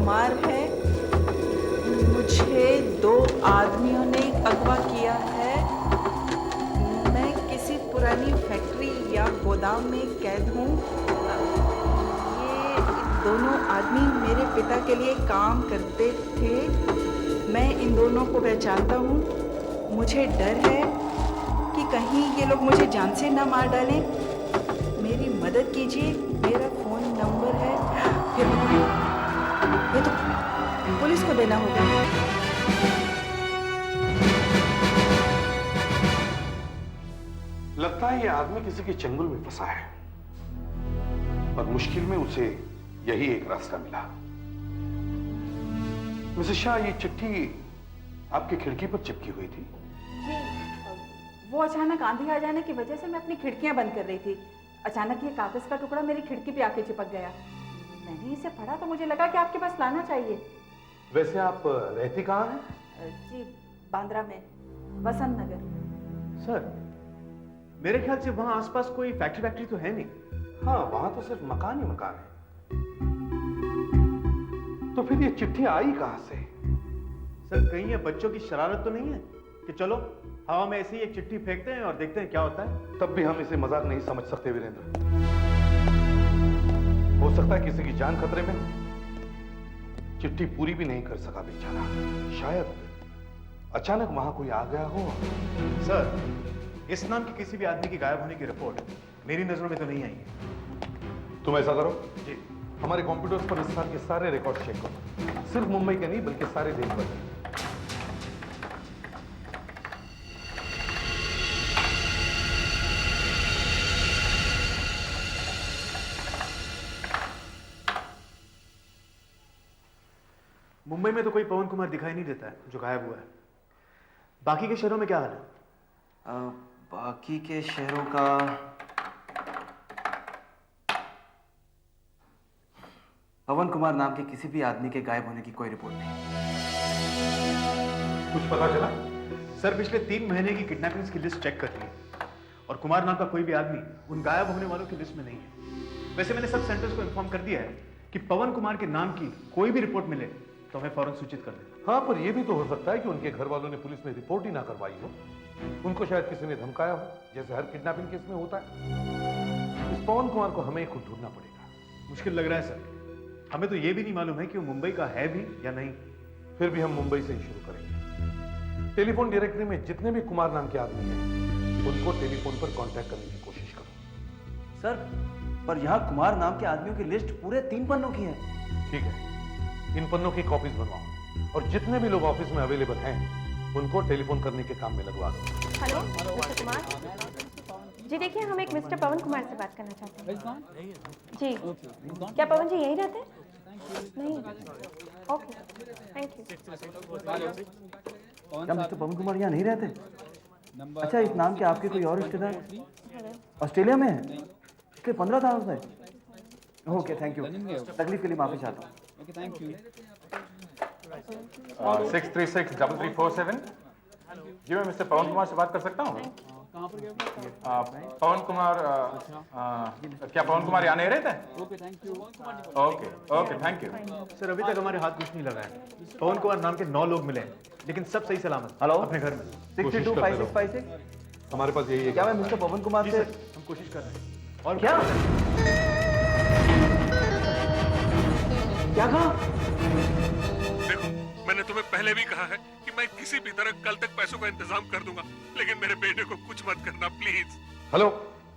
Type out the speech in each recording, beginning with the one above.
कुमार है। मुझे 2 आदमियों ने अगवा किया है। मैं किसी पुरानी फैक्ट्री या गोदाम में कैद हूँ। ये दोनों आदमी मेरे पिता के लिए काम करते थे। मैं इन दोनों को पहचानता हूँ। मुझे डर है कि कहीं ये लोग मुझे जान से ना मार डालें। मेरी मदद कीजिए। मेरा फ़ोन नंबर है। ये तो पुलिस को देना होगा। लगता है ये आदमी किसी के चंगुल में फंसा है और मुश्किल में उसे यही एक रास्ता मिला। मिसेस शाह, ये चिट्ठी आपकी खिड़की पर चिपकी हुई थी? जी, वो अचानक आंधी आ जाने की वजह से मैं अपनी खिड़कियां बंद कर रही थी। अचानक ये कागज का टुकड़ा मेरी खिड़की पे आके चिपक गया। मैंने इसे पढ़ा तो मुझे लगा कि आपके पास लाना चाहिए। वैसे आप रहती कहाँ हैं? जी, बांद्रा में, वसंत नगर। सर, मेरे ख्याल से वहां आसपास कोई फैक्ट्री तो है नहीं। हाँ, वहां तो सिर्फ मकान ही मकान है। तो फिर ये चिट्ठी आई कहां से? सर, कहीं ये बच्चों की शरारत तो नहीं है कि चलो हवा में ऐसे ही एक चिट्ठी फेंकते हैं और देखते हैं क्या होता है? तब भी हम इसे मजाक नहीं समझ सकते वीरेंद्र। हो सकता है किसी की जान खतरे में। चिट्ठी पूरी भी नहीं कर सका बेचारा। शायद अचानक वहां कोई आ गया हो। सर, इस नाम के किसी भी आदमी की गायब होने की रिपोर्ट मेरी नजरों में तो नहीं आई है। तुम ऐसा करो जी, हमारे कंप्यूटर्स पर इस साल के सारे रिकॉर्ड चेक करो। सिर्फ मुंबई के नहीं बल्कि सारे देश भर के। मुंबई में तो कोई पवन कुमार दिखाई नहीं देता है जो गायब हुआ है। बाकी के शहरों में क्या हाल है? बाकी के शहरों का पवन कुमार नाम के किसी भी आदमी के गायब होने की कोई रिपोर्ट नहीं। कुछ पता चला? सर, पिछले 3 महीने की किडनैपिंग्स की लिस्ट चेक कर ली और कुमार नाम का कोई भी आदमी उन गायब होने वालों की लिस्ट में नहीं है। वैसे मैंने सब सेंटर्स को इन्फॉर्म कर दिया है कि पवन कुमार के नाम की कोई भी रिपोर्ट मिले तो हमें फौरन सूचित कर दें। हाँ, पर यह भी तो हो सकता है कि उनके घर वालों ने पुलिस में रिपोर्ट ही ना करवाई हो। उनको शायद किसी ने धमकाया हो, जैसे हर किडनैपिंग केस में होता है। इस पवन कुमार को हमें खुद ढूंढना पड़ेगा। मुश्किल लग रहा है सर। हमें तो यह भी नहीं मालूम है कि वो मुंबई का है भी या नहीं। फिर भी हम मुंबई से ही शुरू करेंगे। टेलीफोन डायरेक्टरी में जितने भी कुमार नाम के आदमी हैं, उनको टेलीफोन पर कांटेक्ट करने की कोशिश करो। सर, पर यहाँ कुमार नाम के आदमियों की लिस्ट पूरे 3 पन्नों की है। ठीक है, इन पन्नों की कॉपीज बनवाओ और जितने भी लोग ऑफिस में अवेलेबल हैं, उनको टेलीफोन करने के काम में लगवा दो। हेलो मिस्टर कुमार जी, देखिए हम एक मिस्टर पवन कुमार से बात करना चाहते हैं। जी, क्या पवन जी यहीं रहते हैं? नहीं, ओके, थैंक यू। क्या मिस्टर पवन कुमार यहाँ नहीं रहते? अच्छा, इस नाम के आपके कोई और रिश्तेदार ऑस्ट्रेलिया में है? पिछले 15 सालों से? Okay, thank you. तकलीफ के लिए माफी चाहता हूँ। 636-3347। जी, मैं मिस्टर पवन कुमार से बात कर सकता हूँ? पवन कुमार, क्या पवन कुमार यहाँ नहीं रहते? Okay, thank you. सर, अभी तक हमारे हाथ कुछ नहीं लगा है। पवन कुमार नाम के 9 लोग मिले हैं, लेकिन सब सही सलामत हेलो, अपने घर में। 625656। हमारे पास यही है। क्या मैं मिस्टर पवन कुमार जी से? सर, हम कोशिश कर रहे हैं। और क्या क्या कहा? देखो, मैंने तुम्हें पहले भी कहा है कि मैं किसी भी तरह कल तक पैसों का इंतजाम कर दूंगा, लेकिन मेरे बेटे को कुछ मत करना प्लीज। हेलो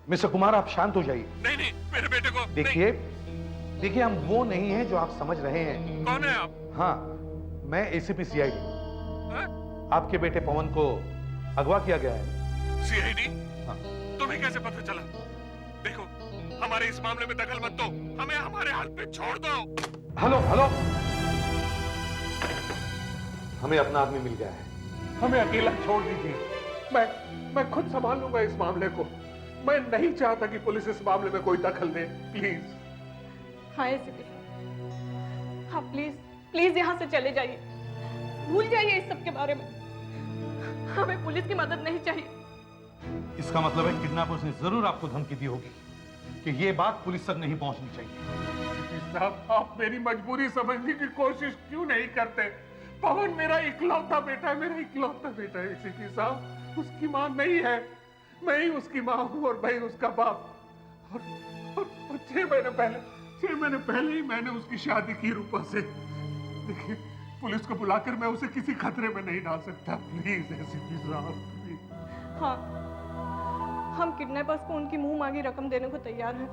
मिस्टर कुमार, आप शांत हो जाइए। नहीं, मेरे बेटे को देखिए, हम वो नहीं हैं जो आप समझ रहे हैं। कौन है आप? हाँ, मैं एसीपी सीआईडी। हाँ? आपके बेटे पवन को अगवा किया गया है। सीआईडी? हाँ। तुम्हें कैसे पता चला? देखो, हमारे इस मामले में दखल मत दो, हमें हमारे हाल पे छोड़ दो। हेलो, हमें अपना आदमी मिल गया है। हमें अकेला छोड़ दीजिए। मैं खुद संभाल लूंगा इस मामले को। मैं नहीं चाहता कि पुलिस इस मामले में कोई दखल दे, प्लीज। हाँ एसीपी, हाँ प्लीज यहाँ से चले जाइए, भूल जाइए इस सब के बारे में। हमें पुलिस की मदद नहीं चाहिए। इसका मतलब है किडनैपर्स ने जरूर आपको धमकी दी होगी कि ये बात पुलिस तक नहीं पहुंचनी चाहिए। साहब, आप मेरी मजबूरी समझने की कोशिश क्यों नहीं करते? पवन मेरा इकलौता बेटा है, मेरा इकलौता बेटा है एसीपी साहब। उसकी माँ नहीं है, मैं ही उसकी माँ हूँ और मैं ही उसका बाप। और 6 महीने पहले ही मैंने उसकी शादी की रूपा से। देखिए, पुलिस को बुलाकर मैं उसे किसी खतरे में नहीं डाल सकता। प्लीज एसीपी साहब, प्लीज। हाँ, हम किडनैपर्स को उनकी मुंह मांगी रकम देने को तैयार हैं,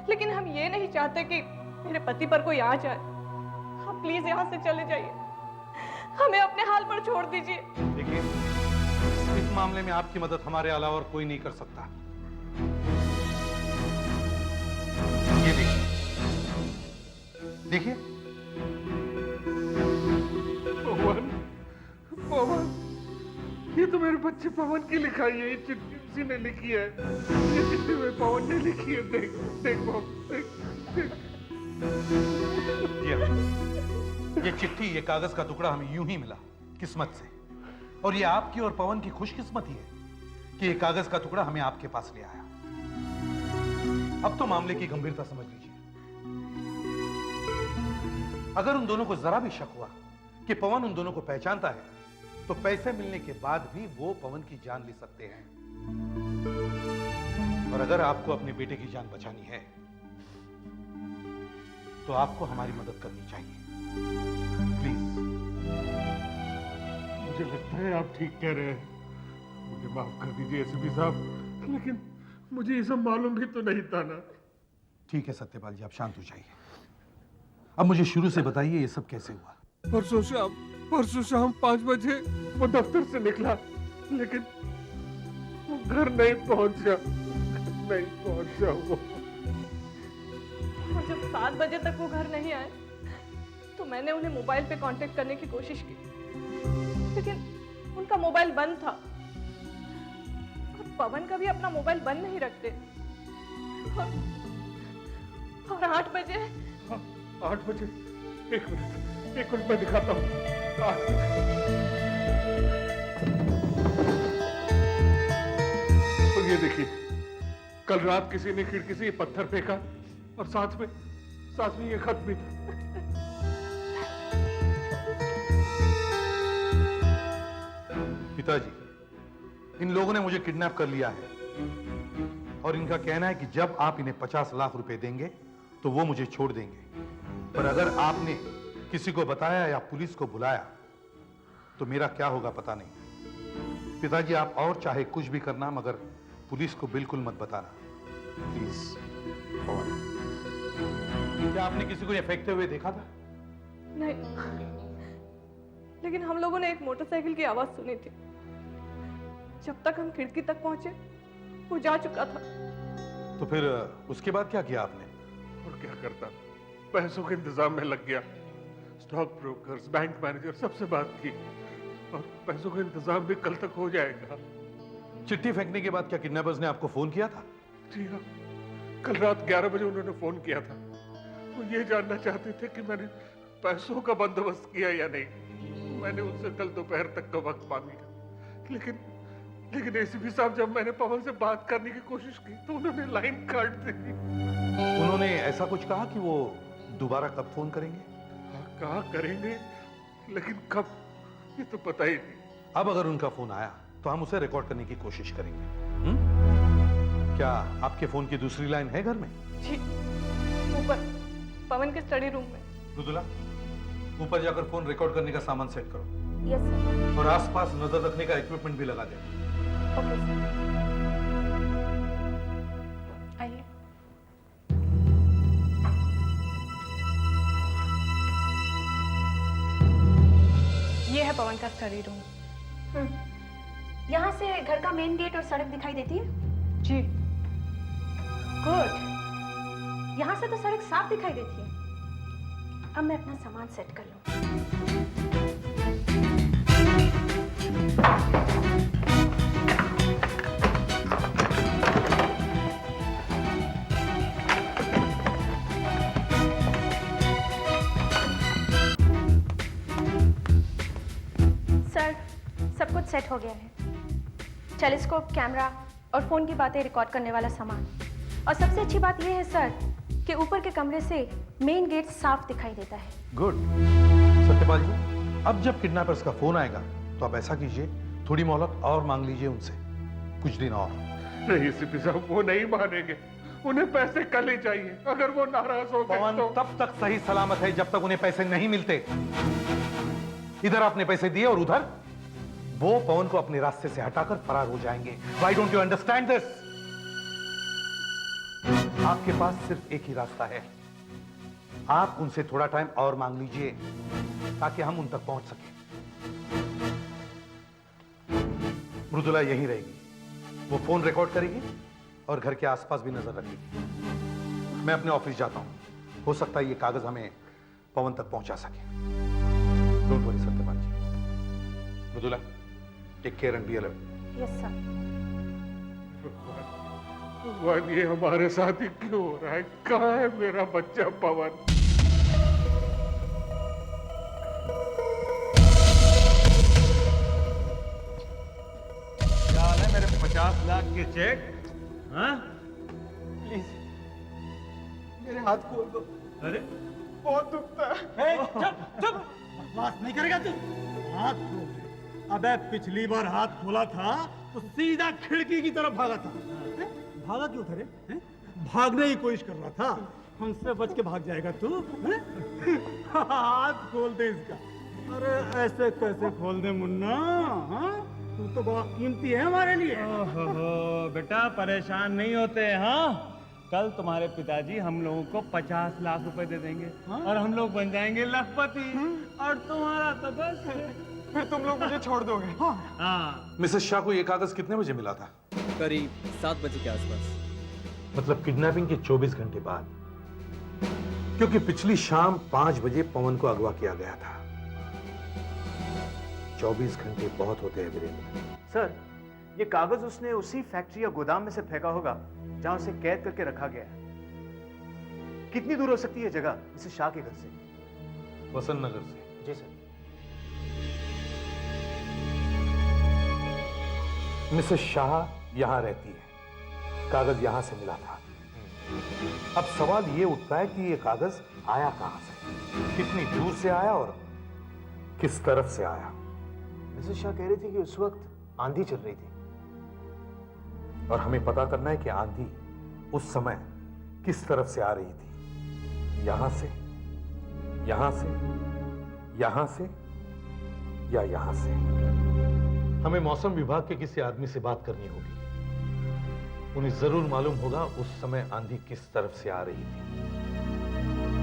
लेकिन हम ये नहीं चाहते कि मेरे पति पर कोई आ जाए। आप प्लीज यहाँ से चले जाइए, हमें अपने हाल पर छोड़ दीजिए। देखिए, इस मामले में आपकी मदद हमारे अलावा और कोई नहीं कर सकता। ये देखिए, पवन, ये तो मेरे बच्चे पवन की लिखाई है। ये चिट्ठी उसी ने लिखी है, ये चिट्ठी में पवन ने लिखी है। देख देख। ये चिट्ठी, ये कागज का टुकड़ा हमें यूं ही मिला किस्मत से। और ये आपकी और पवन की खुशकिस्मती है कि ये कागज का टुकड़ा हमें आपके पास ले आया। अब तो मामले की गंभीरता समझ लीजिए। अगर उन दोनों को जरा भी शक हुआ कि पवन उन दोनों को पहचानता है, तो पैसे मिलने के बाद भी वो पवन की जान ले सकते हैं। और अगर आपको अपने बेटे की जान बचानी है, तो आपको हमारी मदद करनी चाहिए। प्लीज। मुझे लगता है आप ठीक कह रहे हैं। मुझे माफ कर दीजिए एसीपी साहब, लेकिन मुझे ये सब मालूम भी तो नहीं था ना। ठीक है सत्यपाल जी, आप शांत हो जाइए। अब मुझे शुरू से बताइए, ये सब कैसे हुआ? परसों शाम 5 बजे वो दफ्तर से निकला, लेकिन वो घर नहीं पहुंचा वो। और जब 7 बजे तक वो घर नहीं आए, तो मैंने उन्हें मोबाइल पे कांटेक्ट करने की कोशिश की, लेकिन उनका मोबाइल बंद था। और पवन का भी अपना मोबाइल बंद नहीं रखते। और 8 बजे। हाँ, 8 बजे। एक मिनट मैं दिखाता हूँ। और ये देखिए, कल रात किसी ने खिड़की से ये पत्थर फेंका और साथ में ये खत भी था। पिताजी, इन लोगों ने मुझे किडनैप कर लिया है और इनका कहना है कि जब आप इन्हें 50 लाख रुपए देंगे तो वो मुझे छोड़ देंगे। पर अगर आपने किसी को बताया या पुलिस को बुलाया तो मेरा क्या होगा पता नहीं। पिताजी, आप और चाहे कुछ भी करना, मगर पुलिस को बिल्कुल मत बताना, प्लीज। क्या आपने किसी को ये फेंकते हुए देखा था? नहीं, लेकिन हम लोगों ने एक मोटरसाइकिल की आवाज सुनी थी। जब तक हम खिड़की तक पहुंचे, वो जा चुका था। तो फिर उसके बाद क्या किया आपने? और क्या करता, पैसों के इंतजाम में लग गया। स्टॉक ब्रोकर्स, बैंक मैनेजर, सबसे बात की और पैसों का इंतजाम भी कल तक हो जाएगा। चिट्ठी फेंकने के बाद क्या किडनैपर्स ने आपको फोन किया था? जी हाँ, कल रात 11 बजे उन्होंने फोन किया था। वो ये जानना चाहते थे कि मैंने पैसों का बंदोबस्त किया या नहीं। मैंने उनसे कल दोपहर तक का वक्त मांगा, लेकिन एसीपी साहब, जब मैंने पवन से बात करने की कोशिश की तो उन्होंने लाइन काट दी। उन्होंने ऐसा कुछ कहा कि वो दोबारा कब फोन करेंगे? हाँ, कहा करेंगे, लेकिन कब ये तो पता ही नहीं। अब अगर उनका फोन आया तो हम उसे रिकॉर्ड करने की कोशिश करेंगे। क्या आपके फोन की दूसरी लाइन है घर में? जी, ऊपर पवन के स्टडी रूम में। रुदुला, ऊपर जाकर फोन रिकॉर्ड करने का सामान सेट करो। Yes sir. और आसपास नजर रखने का इक्विपमेंट भी लगा देना। Okay sir. आइए। ये है पवन का स्टडी रूम। यहाँ से घर का मेन गेट और सड़क दिखाई देती है? जी। गुड। यहाँ से तो सड़क साफ दिखाई देती है। अब मैं अपना सामान सेट कर लूँ। सर, सब कुछ सेट हो गया है। टेलीस्कोप, कैमरा और फोन की बातें रिकॉर्ड करने वाला सामान। और सबसे अच्छी बात यह है सर कि ऊपर के कमरे से मेन गेट साफ दिखाई देता है। गुड। सत्यपाल जी, अब जब किडनैपर्स का फोन आएगा तो आप ऐसा कीजिए, थोड़ी मोहलत और मांग लीजिए उनसे, कुछ दिन और। नहीं सीपी साहब, वो नहीं मानेंगे, उन्हें पैसे कल ही चाहिए। अगर वो नाराज हो गए पवन तो तब तक सही सलामत है जब तक उन्हें पैसे नहीं मिलते। इधर आपने पैसे दिए और उधर वो पवन को अपने रास्ते से हटाकर फरार हो जाएंगे। Why don't you understand this? आपके पास सिर्फ एक ही रास्ता है, आप उनसे थोड़ा टाइम और मांग लीजिए ताकि हम उन तक पहुंच सकें। मृदुला यहीं रहेगी, वो फोन रिकॉर्ड करेगी और घर के आसपास भी नजर रखेगी। मैं अपने ऑफिस जाता हूं, हो सकता है ये कागज हमें पवन तक पहुंचा सके। Don't worry Satyapal ji. Mridula, take care and be alert. Yes sir. भगवान, ये हमारे साथ ही क्यों हो रहा है? कहाँ है मेरा बच्चा पवन? क्या हाल है मेरे 50 लाख के चेक? हाँ? प्लीज मेरे हाथ खोल दो, अरे बहुत दुखता है। चुप चुप, बकवास नहीं करेगा तू। हाथ खोल दे। अबे पिछली बार हाथ खोला था तो सीधा खिड़की की तरफ भागा था। हैं? भागा क्यों था रे? हैं? भागने की कोशिश कर रहा था, हमसे बच के भाग जाएगा तू? हैं? हाथ खोल दे इसका। अरे ऐसे कैसे खोल दे मुन्ना? हाँ? तू तो बहुत कीमती है हमारे लिए। ओहो बेटा, परेशान नहीं होते हैं। हाँ, कल तुम्हारे पिताजी हम लोगों को 50 लाख रुपए दे देंगे। हाँ? और हम लोग बन जाएंगे लखपति। और तुम्हारा तो बस फिर तुम लोग मुझे छोड़ दोगे? हाँ। मिसेस शाह को ये कागज कितने बजे मिला था? करीब 7 बजे के आसपास। मतलब किडनैपिंग के 24 घंटे बाद, क्योंकि पिछली शाम 5 बजे पवन को अगवा किया गया था। 24 घंटे बहुत होते हैं वीरेंद्र। सर, ये कागज उसने उसी फैक्ट्री या गोदाम में से फेंका होगा जहां उसे कैद करके रखा गया है। कितनी दूर हो सकती है जगह मिसेस शाह के घर से? वसंत नगर से। जी सर। मिसेस शाह यहां रहती है, कागज यहां से मिला था। अब सवाल यह उठता है कि यह कागज आया कहां से, कितनी दूर से आया और किस तरफ से आया। मिसेस शाह कह रही थी कि उस वक्त आंधी चल रही थी, और हमें पता करना है कि आंधी उस समय किस तरफ से आ रही थी, यहां से, यहां से, यहां से या यहां से। हमें मौसम विभाग के किसी आदमी से बात करनी होगी, उन्हें जरूर मालूम होगा उस समय आंधी किस तरफ से आ रही थी।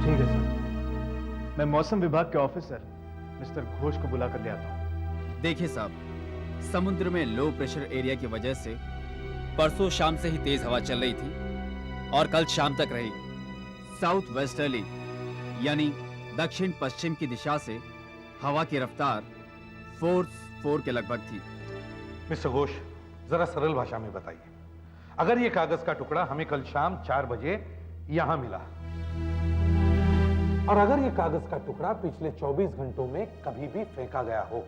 ठीक है सर, मैं मौसम विभाग के ऑफिसर मिस्टर घोष को बुला कर ले आता हूं। देखिए साहब, समुद्र में लो प्रेशर एरिया की वजह से परसों शाम से ही तेज हवा चल रही थी और कल शाम तक रही। साउथ वेस्टर्ली यानी दक्षिण पश्चिम की दिशा से हवा की रफ्तार फोर्स 4 के लगभग थी। मिस्टर घोष, जरा सरल भाषा में बताइए, अगर ये कागज का टुकड़ा हमें कल शाम 4 बजे यहां मिला, और अगर ये कागज का टुकड़ा पिछले 24 घंटों में कभी भी फेंका गया हो,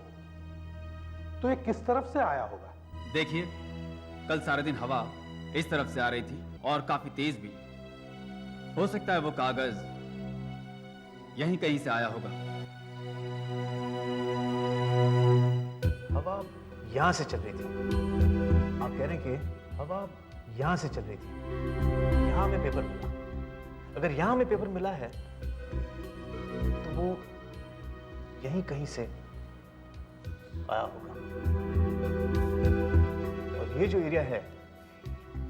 तो ये किस तरफ से आया होगा? देखिए, कल सारा दिन हवा इस तरफ से आ रही थी और काफी तेज भी। हो सकता है वो कागज यहीं कहीं से आया होगा। हवा यहां से चल रही थी। आप कह रहे हैं कि हवा यहां से चल रही थी, यहां हमें पेपर मिला। अगर यहां हमें पेपर मिला है तो वो यहीं कहीं से आया होगा। और ये जो एरिया है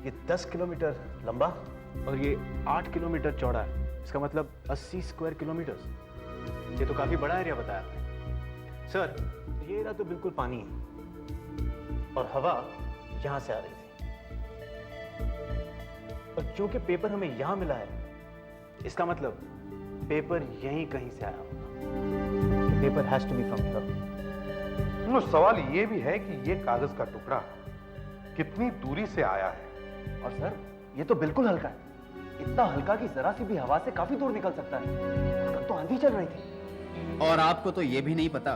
ये 10 किलोमीटर लंबा और ये 8 किलोमीटर चौड़ा है। इसका मतलब 80 स्क्वायर किलोमीटर। ये तो काफी बड़ा एरिया बताया आपने। सर, ये एरिया तो बिल्कुल पानी है और हवा यहां से आ रही थी। और चूंकि पेपर हमें यहां मिला है, इसका मतलब पेपर यहीं कहीं से आया होगा। Paper has to be from here. सवाल यह भी है कि यह कागज का टुकड़ा कितनी दूरी से आया है। और सर, ये तो बिल्कुल हल्का है, इतना हल्का कि जरा सी भी हवा से काफी दूर निकल सकता है। कल तो आंधी चल रही थी। और आपको तो ये भी नहीं पता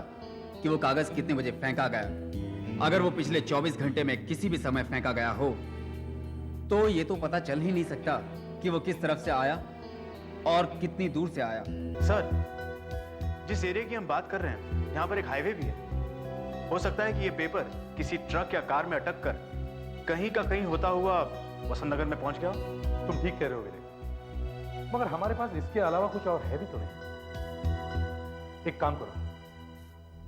कि वो कागज कितने बजे फेंका गया। अगर वो पिछले 24 घंटे में किसी भी समय फेंका गया हो तो ये तो पता चल ही नहीं सकता कि वो किस तरफ से आया और कितनी दूर से आया? सर, जिस एरिया की हम बात कर रहे हैं यहाँ पर एक हाईवे भी है। हो सकता है कि ये पेपर किसी ट्रक या कार में अटक कर कहीं का कहीं होता हुआ वसंत नगर में पहुंच गया। तुम ठीक कह रहे हो विवेक, मगर हमारे पास इसके अलावा कुछ और है भी तो नहीं। एक काम करो,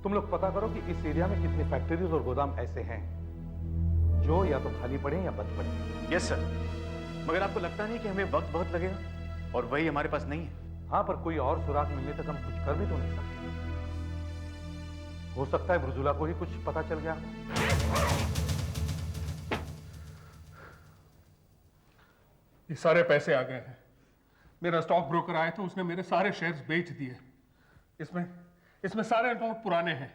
तुम लोग पता करो कि इस एरिया में कितने फैक्ट्रीज और गोदाम ऐसे हैं जो या तो खाली पड़े या बंद पड़े। यस सर, मगर आपको लगता नहीं कि हमें वक्त बहुत लगेगा और वही हमारे पास नहीं है? हाँ, पर कोई और सुराग मिलने तक हम कुछ कर भी तो नहीं सकते। हो सकता है मृदुला को ही कुछ पता चल गया। ये सारे पैसे आ गए हैं। मेरा स्टॉक ब्रोकर आया था, उसने मेरे सारे शेयर्स बेच दिए। इसमें सारे नोट पुराने हैं।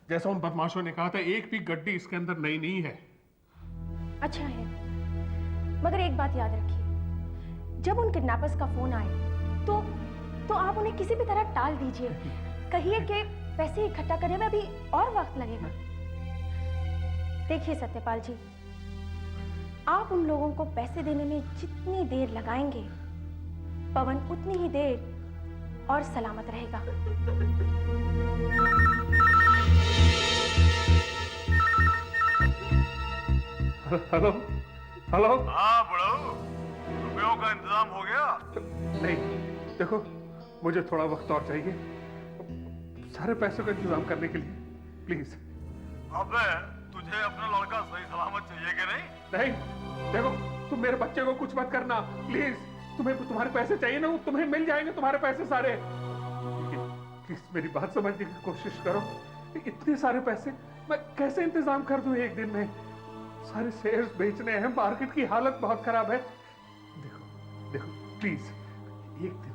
जैसा उन बदमाशों ने कहा था, एक भी गड्डी इसके अंदर नई नहीं है। अच्छा है, मगर एक बात याद रखिए, जब उन किडनैपर्स का फोन आए तो आप उन्हें किसी भी तरह टाल दीजिए। कहिए कि पैसे इकट्ठा करने में अभी और वक्त लगेगा। देखिए सत्यपाल जी, आप उन लोगों को पैसे देने में जितनी देर लगाएंगे, पवन उतनी ही देर और सलामत रहेगा। Hello hello. हाँ बड़ाऊ, रुपयों का इंतजाम हो गया? नहीं, देखो मुझे थोड़ा वक्त और चाहिए सारे पैसों का इंतजाम करने के लिए, प्लीज। अबे तुझे अपना लड़का सही सलामत चाहिए कि नहीं? नहीं, देखो तुम मेरे बच्चे को कुछ मत करना प्लीज। तुम्हारे पैसे चाहिए ना, तुम्हें मिल जाएंगे तुम्हारे पैसे सारे। प्लीज मेरी बात समझने की कोशिश करो। इतने सारे पैसे मैं कैसे इंतजाम कर दूं एक दिन में? सारे शेयर्स बेचने हैं, मार्केट की हालत बहुत खराब है। देखो प्लीज, एक दिन,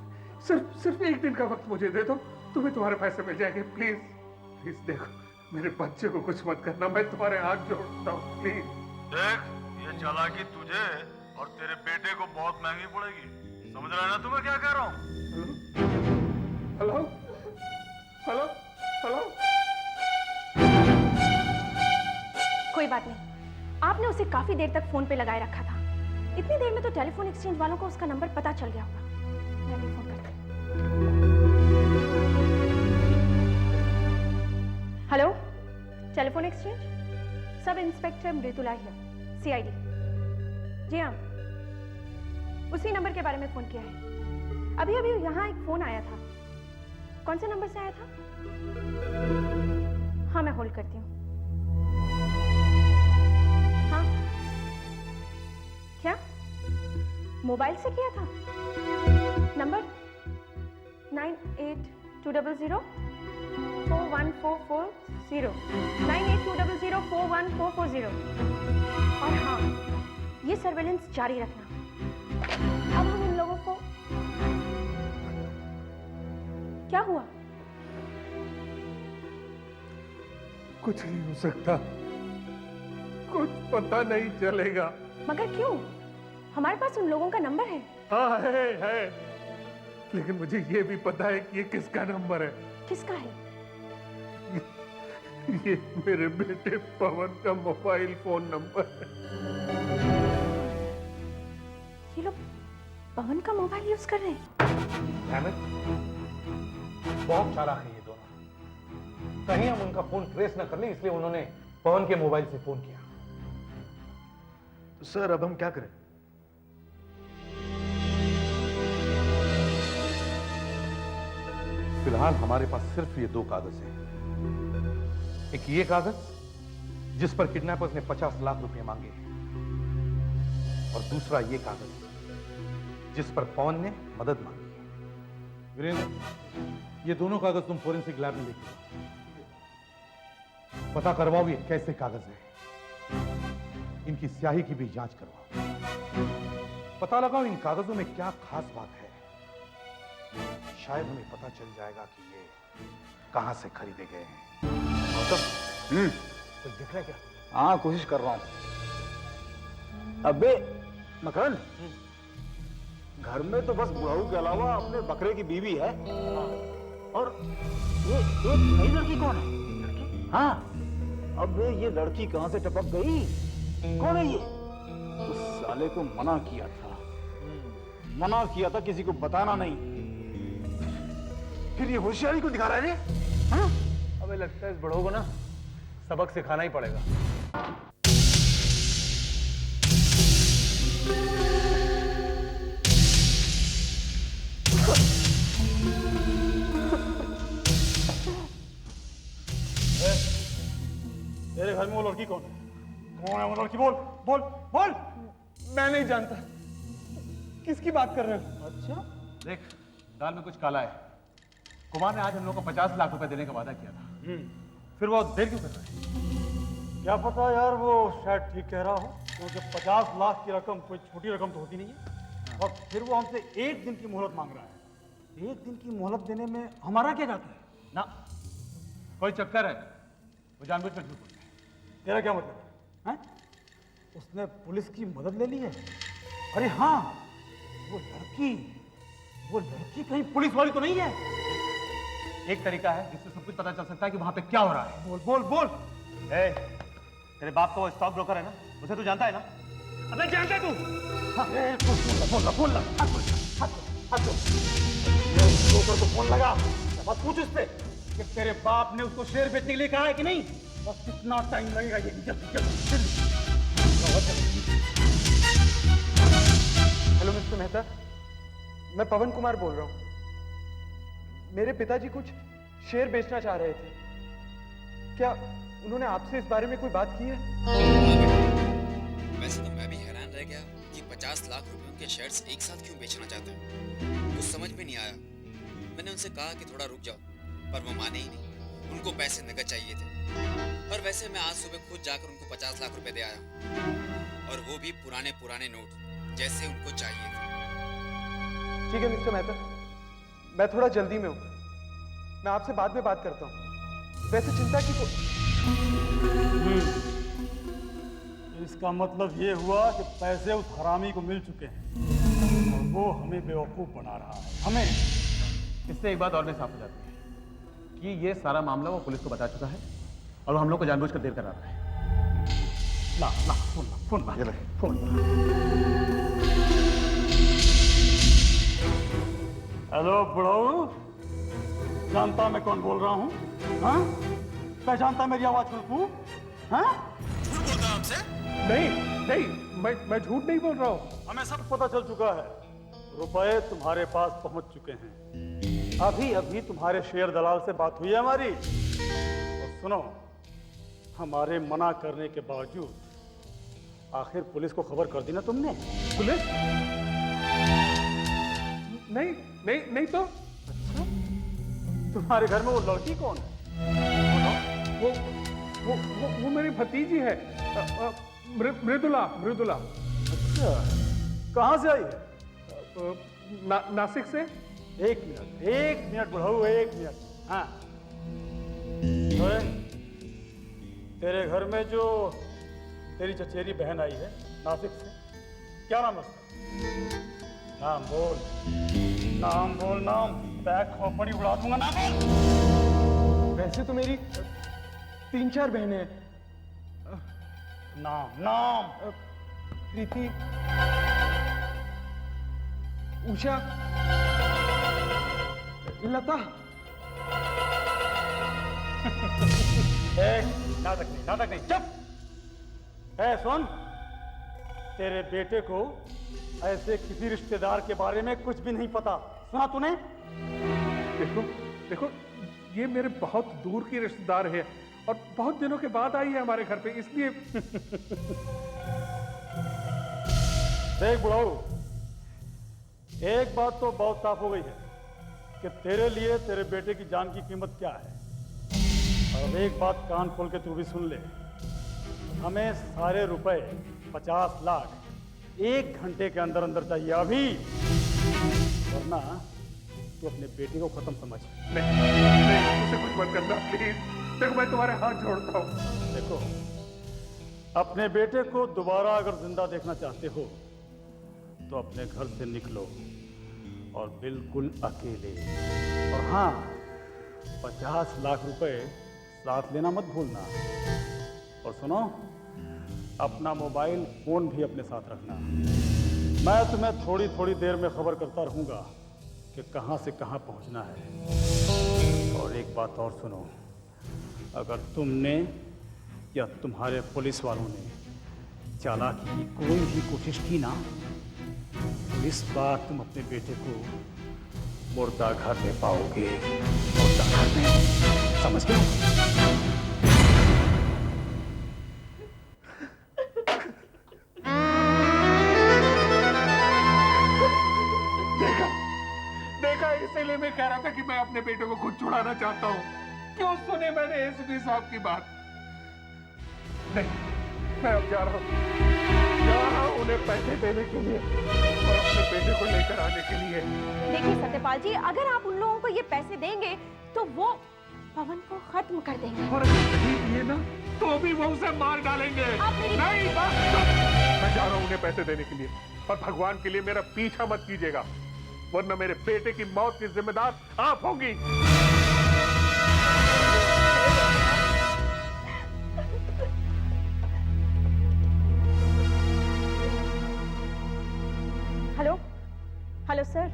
सिर्फ एक दिन का वक्त मुझे दे दो, तुम्हें तुम्हारे पैसे मिल जाएंगे। प्लीज प्लीज देखो, मेरे बच्चे को कुछ मत करना, मैं तुम्हारे हाथ जोड़ता हूँ प्लीज। देख, ये चालाकी तुझे और तेरे बेटे को बहुत महंगी पड़ेगी। समझ रहा है ना तुम्हें क्या कह रहा हूँ? Hello hello hello. कोई बात नहीं, आपने उसे काफी देर तक फोन पे लगाए रखा था। इतनी देर में तो टेलीफोन एक्सचेंज वालों को उसका नंबर पता चल गया होगा। मैं भी फोन करती हूँ। Hello, telephone exchange, sub inspector Mridula here, CID. जी हाँ, उसी नंबर के बारे में फोन किया है। अभी अभी यहाँ एक फोन आया था। कौन से नंबर से आया था? हाँ, मैं होल्ड करती हूँ। हाँ, क्या मोबाइल से किया था? नंबर 9820041440, 9820041440। और हाँ, ये सर्वेलेंस जारी रखना। अब हम इन लोगों को, क्या हुआ? कुछ नहीं हो सकता, कुछ पता नहीं चलेगा। मगर क्यों? हमारे पास उन लोगों का नंबर है। हाँ है, लेकिन मुझे ये भी पता है कि ये किसका नंबर है। किसका है? ये मेरे बेटे पवन का मोबाइल फोन नंबर है। ये लोग पवन का मोबाइल यूज कर रहे हैं। बहुत चालाक है ये दोनों। कहीं हम उनका फोन ट्रेस न कर लें, इसलिए उन्होंने पवन के मोबाइल से फोन किया। तो सर अब हम क्या करें? फिलहाल हमारे पास सिर्फ ये दो कागज हैं। एक ये कागज जिस पर किडनैपर्स ने 50 लाख रुपए मांगे, और दूसरा ये कागज जिस पर पवन ने मदद मांगी। वीरेंद्र, ये दोनों कागज तुम फोरेंसिक लैब में लेके जाओ। पता करवाओ ये कैसे कागज है, इनकी स्याही की भी जांच करवाओ। पता लगाओ इन कागजों में क्या खास बात है। शायद हमें पता चल जाएगा कि ये कहां से खरीदे गए हैं। कुछ दिख रहा है क्या? हाँ, कोशिश कर रहा हूं। अबे मकरन, घर में तो बस बुढ़ाऊ के अलावा अपने बकरे की बीवी है। और ये नई लड़की कौन है? हाँ, अब ये लड़की कहां से टपक गई? कौन है ये? उस साले को मना किया था मना किया था किसी को बताना नहीं, फिर ये होशियारी को दिखा रहा है रे? हाँ? हमें लगता है इस बड़ों को ना सबक सिखाना ही पड़ेगा। तेरे घर में वो लड़की कौन है? कौन है वो लड़की? बोल बोल बोल। मैं नहीं जानता। किसकी बात कर रहे हो? अच्छा, देख, दाल में कुछ काला है। कुमार ने आज हम लोग को 50 लाख रुपए देने का वादा किया था, फिर वो देर क्यों कर रहा है? क्या पता यार, वो शायद ठीक कह रहा हो, क्योंकि 50 लाख की रकम कोई छोटी रकम तो होती नहीं है। और फिर वो हमसे 1 दिन की मोहलत मांग रहा है। 1 दिन की मोहलत देने में हमारा क्या जाता है? ना, कोई चक्कर है, वो जानबूझकर झूठ बोल रहा है। तेरा क्या मतलब है? उसने पुलिस की मदद ले ली है? अरे हाँ, वो लड़की कहीं पुलिस वाली तो नहीं है? एक तरीका है जिससे सब कुछ पता चल सकता है कि वहां पे क्या हो रहा है। बोल बोल बोल। ए, तेरे बाप का वो स्टॉक ब्रोकर है ना, उसे तू जानता है ना? अबे जानता तू? बोल ब्रोकर को फोन लगा, बस पूछ उससे कि तेरे बाप ने उसको शेयर बेचने के लिए कहा है कि नहीं, बस कितना टाइम लगेगा ये? जल्दी। हेलो मिस्टर मेहता, मैं पवन कुमार बोल रहा हूँ। मेरे पिताजी कुछ शेयर बेचना चाह रहे थे। क्या उन्होंने आपसे इस बारे में कोई बात की है? वैसे तो मैं भी हैरान रह गया कि 50 लाख रुपए उनके शेयर्स एक साथ क्यों बेचना चाहते हैं। कुछ समझ में नहीं आया। मैंने उनसे कहा कि थोड़ा रुक जाओ, पर वो माने ही नहीं। उनको पैसे नकद चाहिए थे। और वैसे मैं आज सुबह खुद जाकर उनको 50 लाख रुपए दे आया, और वो भी पुराने नोट जैसे उनको चाहिए थे। ठीक है मिस्टर मेहता, मैं थोड़ा जल्दी में हूँ, मैं आपसे बाद में बात करता हूँ। वैसे चिंता की इसका मतलब ये हुआ कि पैसे उस हरामी को मिल चुके हैं और वो हमें बेवकूफ बना रहा है। हमें इससे एक बात और भी साफ हो जाती है कि ये सारा मामला वो पुलिस को बता चुका है और वो हम लोग को जानबूझकर देर करा रहा है। फोन। हेलो बुढ़ाऊ, जानता मैं कौन बोल रहा हूँ? हाँ, पहचानता मेरी आवाज खुशबू? हाँ, बोल रहा हमसे? नहीं, मैं झूठ नहीं बोल रहा हूँ। हमें सब पता चल चुका है। रुपए तुम्हारे पास पहुंच चुके हैं। अभी तुम्हारे शेयर दलाल से बात हुई है हमारी। और सुनो, हमारे मना करने के बावजूद आखिर पुलिस को खबर कर दी ना तुमने? पुलिस? नहीं तो। अच्छा, तुम्हारे घर में वो लड़की कौन है? वो मेरी भतीजी है, मृदुला। अच्छा, कहाँ से आई है? नासिक से। एक मिनट बुढ़ाऊ, 1 मिनट। हाँ, तेरे घर में जो तेरी चचेरी बहन आई है नासिक से, क्या नाम है उसका? नाम बोल, बैग खोपड़ी उड़ा दूंगा। नाम बोल। वैसे तो मेरी 3-4 बहनें हैं। नाम। प्रीति, उषा, लता। नाटक नहीं, चुप। सुन, तेरे बेटे को ऐसे किसी रिश्तेदार के बारे में कुछ भी नहीं पता, सुना तूने? देखो, ये मेरे बहुत दूर की रिश्तेदार है और बहुत दिनों के बाद आई है हमारे घर पे, इसलिए। देख बुढ़ाऊ, एक बात तो बहुत साफ हो गई है कि तेरे लिए तेरे बेटे की जान की कीमत क्या है। और एक बात कान खोल के तू भी सुन ले, हमें सारे रुपए 50 लाख 1 घंटे के अंदर चाहिए अभी, वरना तू अपने बेटे को खत्म समझ। नहीं, उसे कुछ मत करना प्लीज। देखो, मैं तुम्हारे हाथ जोड़ता हूँ। देखो, अपने बेटे को दोबारा अगर जिंदा देखना चाहते हो तो अपने घर से निकलो और बिल्कुल अकेले। और हाँ, 50 लाख रुपए साथ लेना मत भूलना। और सुनो, अपना मोबाइल फोन भी अपने साथ रखना। मैं तुम्हें थोड़ी थोड़ी देर में खबर करता रहूंगा कि कहां से कहां पहुंचना है। और एक बात और सुनो, अगर तुमने या तुम्हारे पुलिस वालों ने चालाकी की कोई भी कोशिश की ना, तो इस बार तुम अपने बेटे को मुर्दा घर में पाओगे। मुर्दा घर में, समझ गए? देखा, इसीलिए मैं कह रहा था कि मैं अपने बेटे को खुद छुड़ाना चाहता हूँ। क्यों सुने मैंने एसपी साहब की बात? नहीं, मैं अब जा रहा हूँ उन्हें पैसे देने के लिए और अपने बेटे को लेकर आने के लिए। देखिए सत्यपाल जी, अगर आप उन लोगों को ये पैसे देंगे तो वो पवन को खत्म कर देंगे। और अगर नहीं दिए ना तो भी वो उसे मार डालेंगे। नहीं, बस मैं जा रहा हूँ उन्हें पैसे देने के लिए, और भगवान के लिए मेरा पीछा मत कीजिएगा, वरना मेरे बेटे की मौत की जिम्मेदार आप होंगी। हेलो हेलो सर,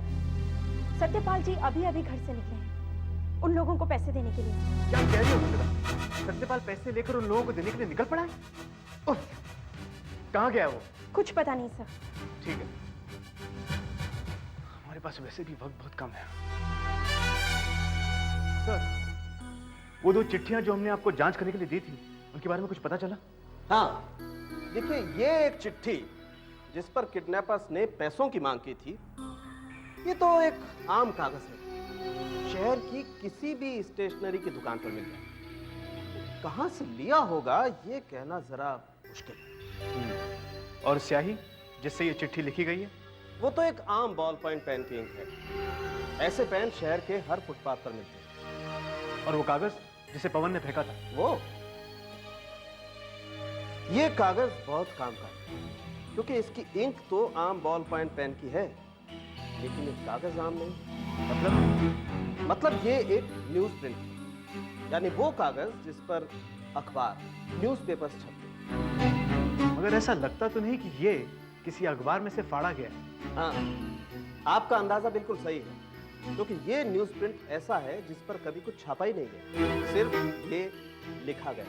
सत्यपाल जी अभी अभी घर से निकले हैं उन लोगों को पैसे देने के लिए। क्या कह रही हो बेटा? सत्यपाल पैसे लेकर उन लोगों को देने के लिए निकल पड़ा है? उफ, कहाँ गया वो? कुछ पता नहीं सर। ठीक है, हमारे पास वैसे भी वक्त बहुत कम है। सर, वो 2 चिट्ठियां जो हमने आपको जांच करने के लिए दी थी, उनके बारे में कुछ पता चला? हाँ, देखिए ये एक चिट्ठी जिस पर किडनैपर्स ने पैसों की मांग की थी, ये तो एक आम कागज है, शहर की किसी भी स्टेशनरी की दुकान पर मिल जाए। कहां से लिया होगा ये कहना जरा मुश्किल है। और स्याही जिससे ये चिट्ठी लिखी गई है? वो तो एक आम बॉल पॉइंट पेन की इंक है। ऐसे पेन शहर के हर फुटपाथ पर मिलते हैं। और वो कागज जिसे पवन ने फेंका था, वो ये कागज बहुत काम का है, क्योंकि इसकी इंक तो आम बॉल पॉइंट पेन की है, लेकिन ये कागज आम नहीं। मतलब ये एक न्यूज प्रिंट है, यानी वो कागज जिस पर अखबार, न्यूज़पेपर्स छपते हैं। मगर ऐसा लगता तो नहीं कि ये किसी अखबार में से फाड़ा गया है। हाँ, आपका अंदाजा बिल्कुल सही है, क्योंकि ये न्यूज प्रिंट ऐसा है जिस पर कभी कुछ छापा ही नहीं गया, सिर्फ ये लिखा गया।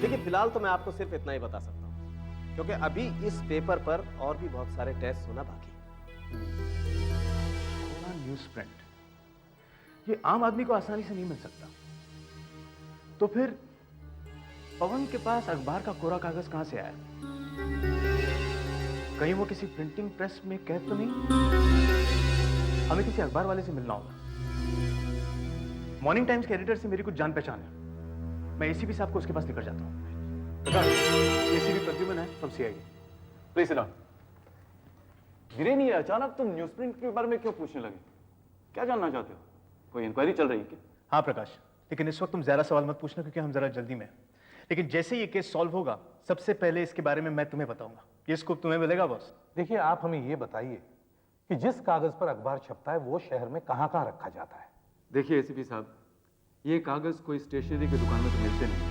लेकिन फिलहाल तो मैं आपको सिर्फ इतना ही बता सकता हूँ, क्योंकि अभी इस पेपर पर और भी बहुत सारे टेस्ट होना बाकी है। न्यूज प्रिंट ये आम आदमी को आसानी से नहीं मिल सकता, तो फिर पवन के पास अखबार का कोरा कागज कहां से आया? कहीं वो किसी प्रिंटिंग प्रेस में कैद तो नहीं? हमें किसी अखबार वाले से मिलना होगा। मॉर्निंग टाइम्स के एडिटर से मेरी कुछ जान पहचान है, मैं एसीपी साहब को उसके पास लेकर जाता हूँ। एसीपी प्रद्युमन है from CID. Please sit down. Viren, ये अचानक तुम न्यूज प्रिंट के बारे में क्यों पूछने लगे? क्या जानना चाहते हो? कोई इंक्वायरी चल रही है क्या? हाँ प्रकाश, लेकिन इस वक्त तुम ज्यादा सवाल मत पूछना, क्योंकि हम जरा जल्दी में हैं। लेकिन जैसे ये केस सॉल्व होगा, सबसे पहले इसके बारे में मैं तुम्हें बताऊंगा। ये स्कूप तुम्हें मिलेगा बॉस। देखिए, आप हमें ये बताइए कि जिस कागज पर अखबार छपता है वो शहर में कहाँ कहाँ रखा जाता है? देखिए एसीपी साहब, ये कागज कोई स्टेशनरी की दुकान में तो मिलते नहीं।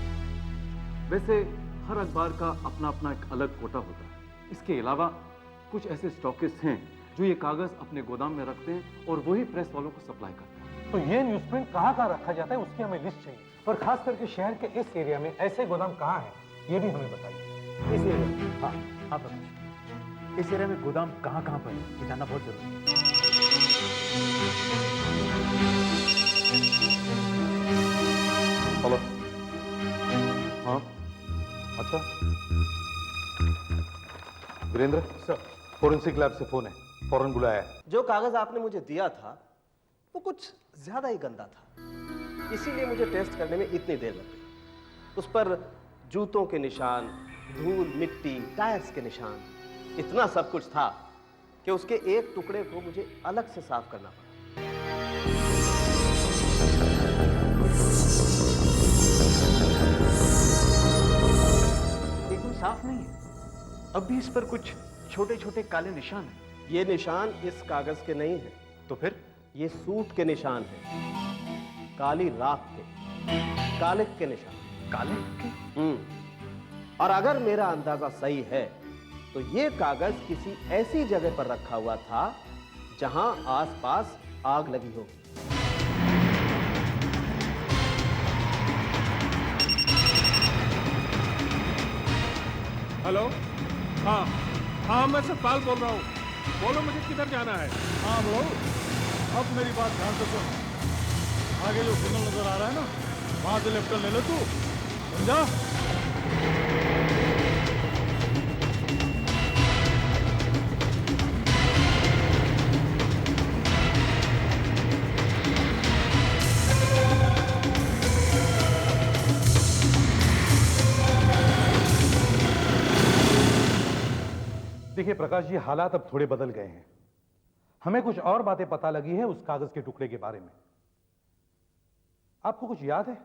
वैसे हर अखबार का अपना अपना एक अलग कोटा होता है। इसके अलावा कुछ ऐसे स्टॉकिस्ट हैं जो ये कागज अपने गोदाम में रखते हैं और वही प्रेस वालों को सप्लाई करते हैं। तो ये न्यूज प्रिंट कहाँ कहाँ रखा जाता है उसकी हमें लिस्ट चाहिए, और खास करके शहर के इस एरिया में ऐसे गोदाम कहाँ हैं ये भी हमें बताइए। इस एरिया में? हाँ प्रकाश, इस एरिया में गोदाम कहाँ कहाँ पर है ये जानना बहुत जरूरी है। हेलो। हाँ, अच्छा वीरेंद्र सर, फोरेंसिक लैब से फोन है, फौरन बुलाया है। जो कागज आपने मुझे दिया था वो कुछ ज्यादा ही गंदा था, इसीलिए मुझे टेस्ट करने में इतनी देर लग गई। उस पर जूतों के निशान, धूल, मिट्टी, टायर्स के निशान, इतना सब कुछ था कि उसके एक टुकड़े को मुझे अलग से साफ करना पड़ा। एकदम साफ नहीं है, अब भी इस पर कुछ छोटे छोटे काले निशान हैं। ये निशान इस कागज के नहीं है। तो फिर? ये सूट के निशान है, काली राख के, कालिक के निशान। कालिक के? और अगर मेरा अंदाजा सही है तो तो ये कागज किसी ऐसी जगह पर रखा हुआ था जहां आसपास आग लगी हो। हेलो, हाँ हाँ, मैं सतपाल बोल रहा हूँ। बोलो, मुझे किधर जाना है? हाँ ब्रो, अब मेरी बात ध्यान से सुन। आगे जो सिग्नल नजर आ रहा है ना, वहां से लेफ्ट टर्न ले लो तू, समझा? देखिए प्रकाश जी, हालात अब थोड़े बदल गए हैं। हमें कुछ और बातें पता लगी है उस कागज के टुकड़े के बारे में। आपको कुछ याद है,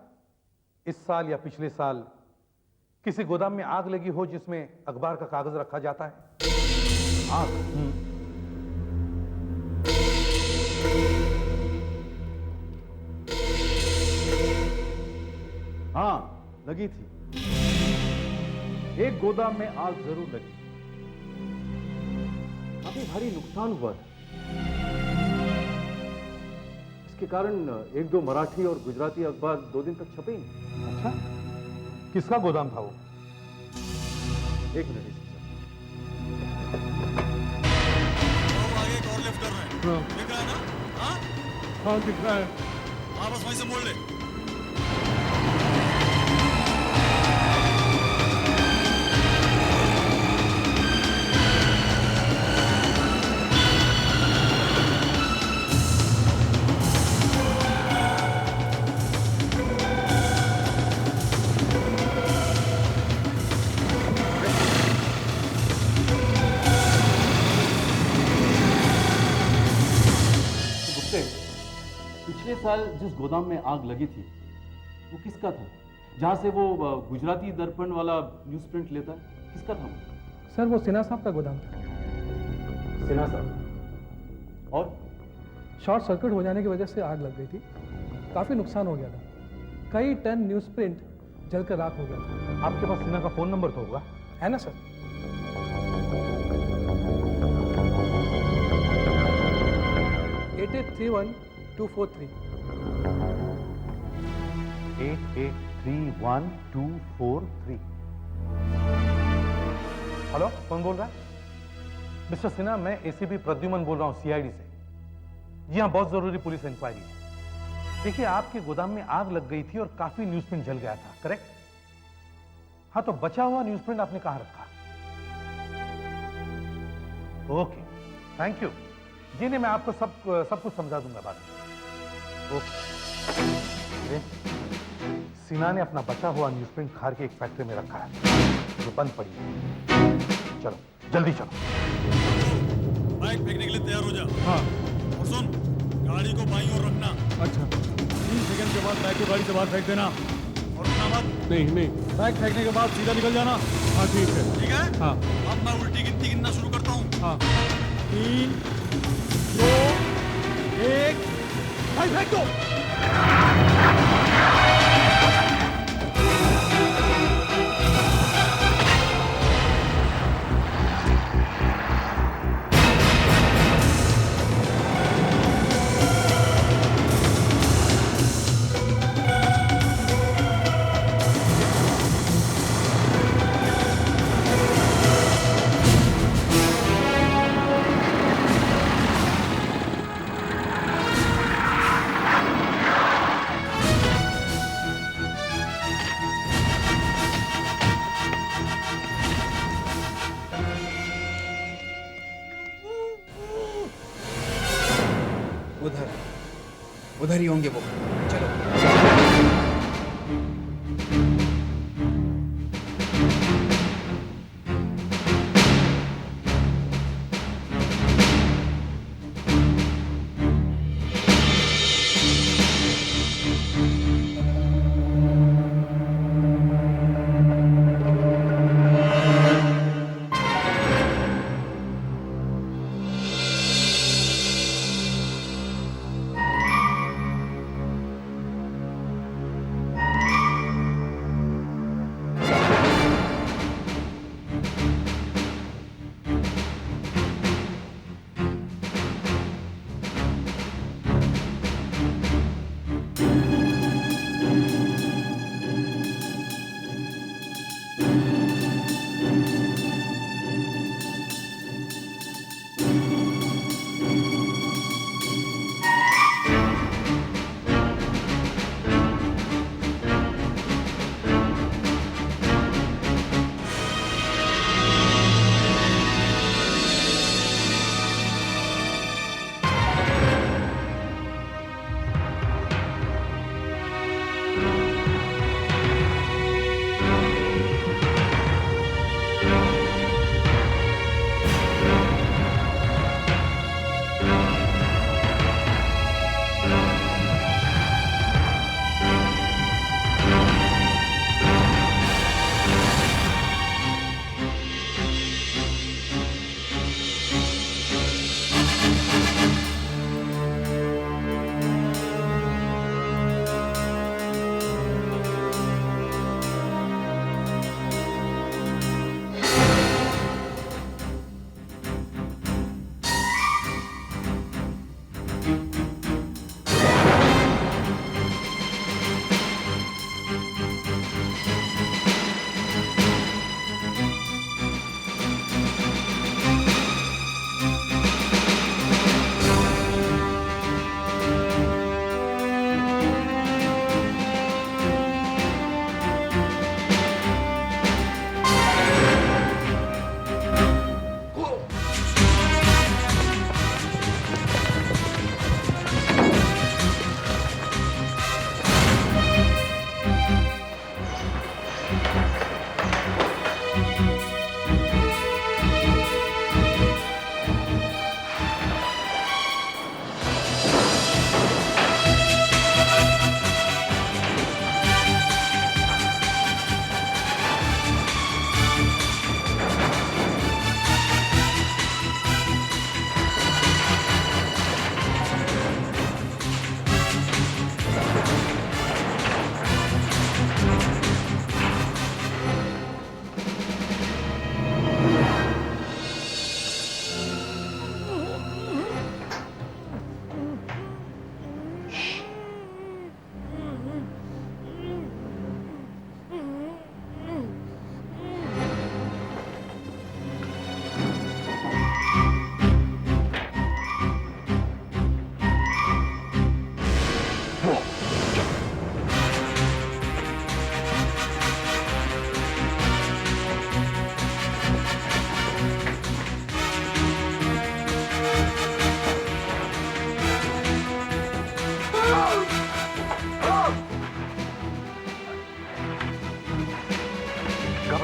इस साल या पिछले साल किसी गोदाम में आग लगी हो जिसमें अखबार का कागज रखा जाता है? आग? हाँ, लगी थी। एक गोदाम में आग जरूर लगी। काफी भारी नुकसान हुआ था। इसके कारण एक दो मराठी और गुजराती अखबार 2 दिन तक छपे ही नहीं। अच्छा, किसका गोदाम था वो? एक मिनट। आगे एक और लेफ्ट कर रहे हैं, दिख रहा है ना? हाँ हाँ, दिख रहा है। हाँ, बस वहीं से मोड़ ले। पिछले साल जिस गोदाम में आग लगी थी वो किसका था? जहां से वो गुजराती दर्पण वाला न्यूज प्रिंट लेता है, किसका था? सर वो सिन्हा साहब का गोदाम था। सिन्हा साहब? और शॉर्ट सर्किट हो जाने की वजह से आग लग गई थी, काफी नुकसान हो गया था। कई टन न्यूज प्रिंट जलकर राख हो गया था। आपके पास सिन्हा का फोन नंबर तो होगा? है ना सर? 8831-243। 8831-243। हेलो, कौन बोल रहा है? मिस्टर सिन्हा, मैं एसीपी प्रद्युमन बोल रहा हूं, सीआईडी से। जी हाँ, बहुत जरूरी पुलिस इंक्वायरी है। देखिए, आपके गोदाम में आग लग गई थी और काफी न्यूज प्रिंट जल गया था, करेक्ट? हाँ, तो बचा हुआ न्यूज प्रिंट आपने कहां रखा? ओके, थैंक यू जी। नहीं, मैं आपको सब कुछ समझा दूंगा बाद में। ओके। सिन्हा ने अपना बचा हुआ न्यूज प्रिंट खार के एक फैक्ट्री में रखा है जो बंद पड़ी है। चलो, जल्दी चलो। बाइक फेंकने के लिए तैयार हो जा। हाँ। और सुन, गाड़ी को बाईं ओर रखना। अच्छा। 3 सेकंड के बाद बाइक को गाड़ी से बाहर फेंक देना। और रुकना मत। नहीं। बाइक फेंकने के बाद सीधा निकल जाना। हाँ, ठीक है। ठीक है? हाँ। अब मैं उल्टी गिनती गिनना शुरू करता हूँ। हाँ। 3, 2, 1, भाई फेंक दो। उधर ही होंगे वो। चलो।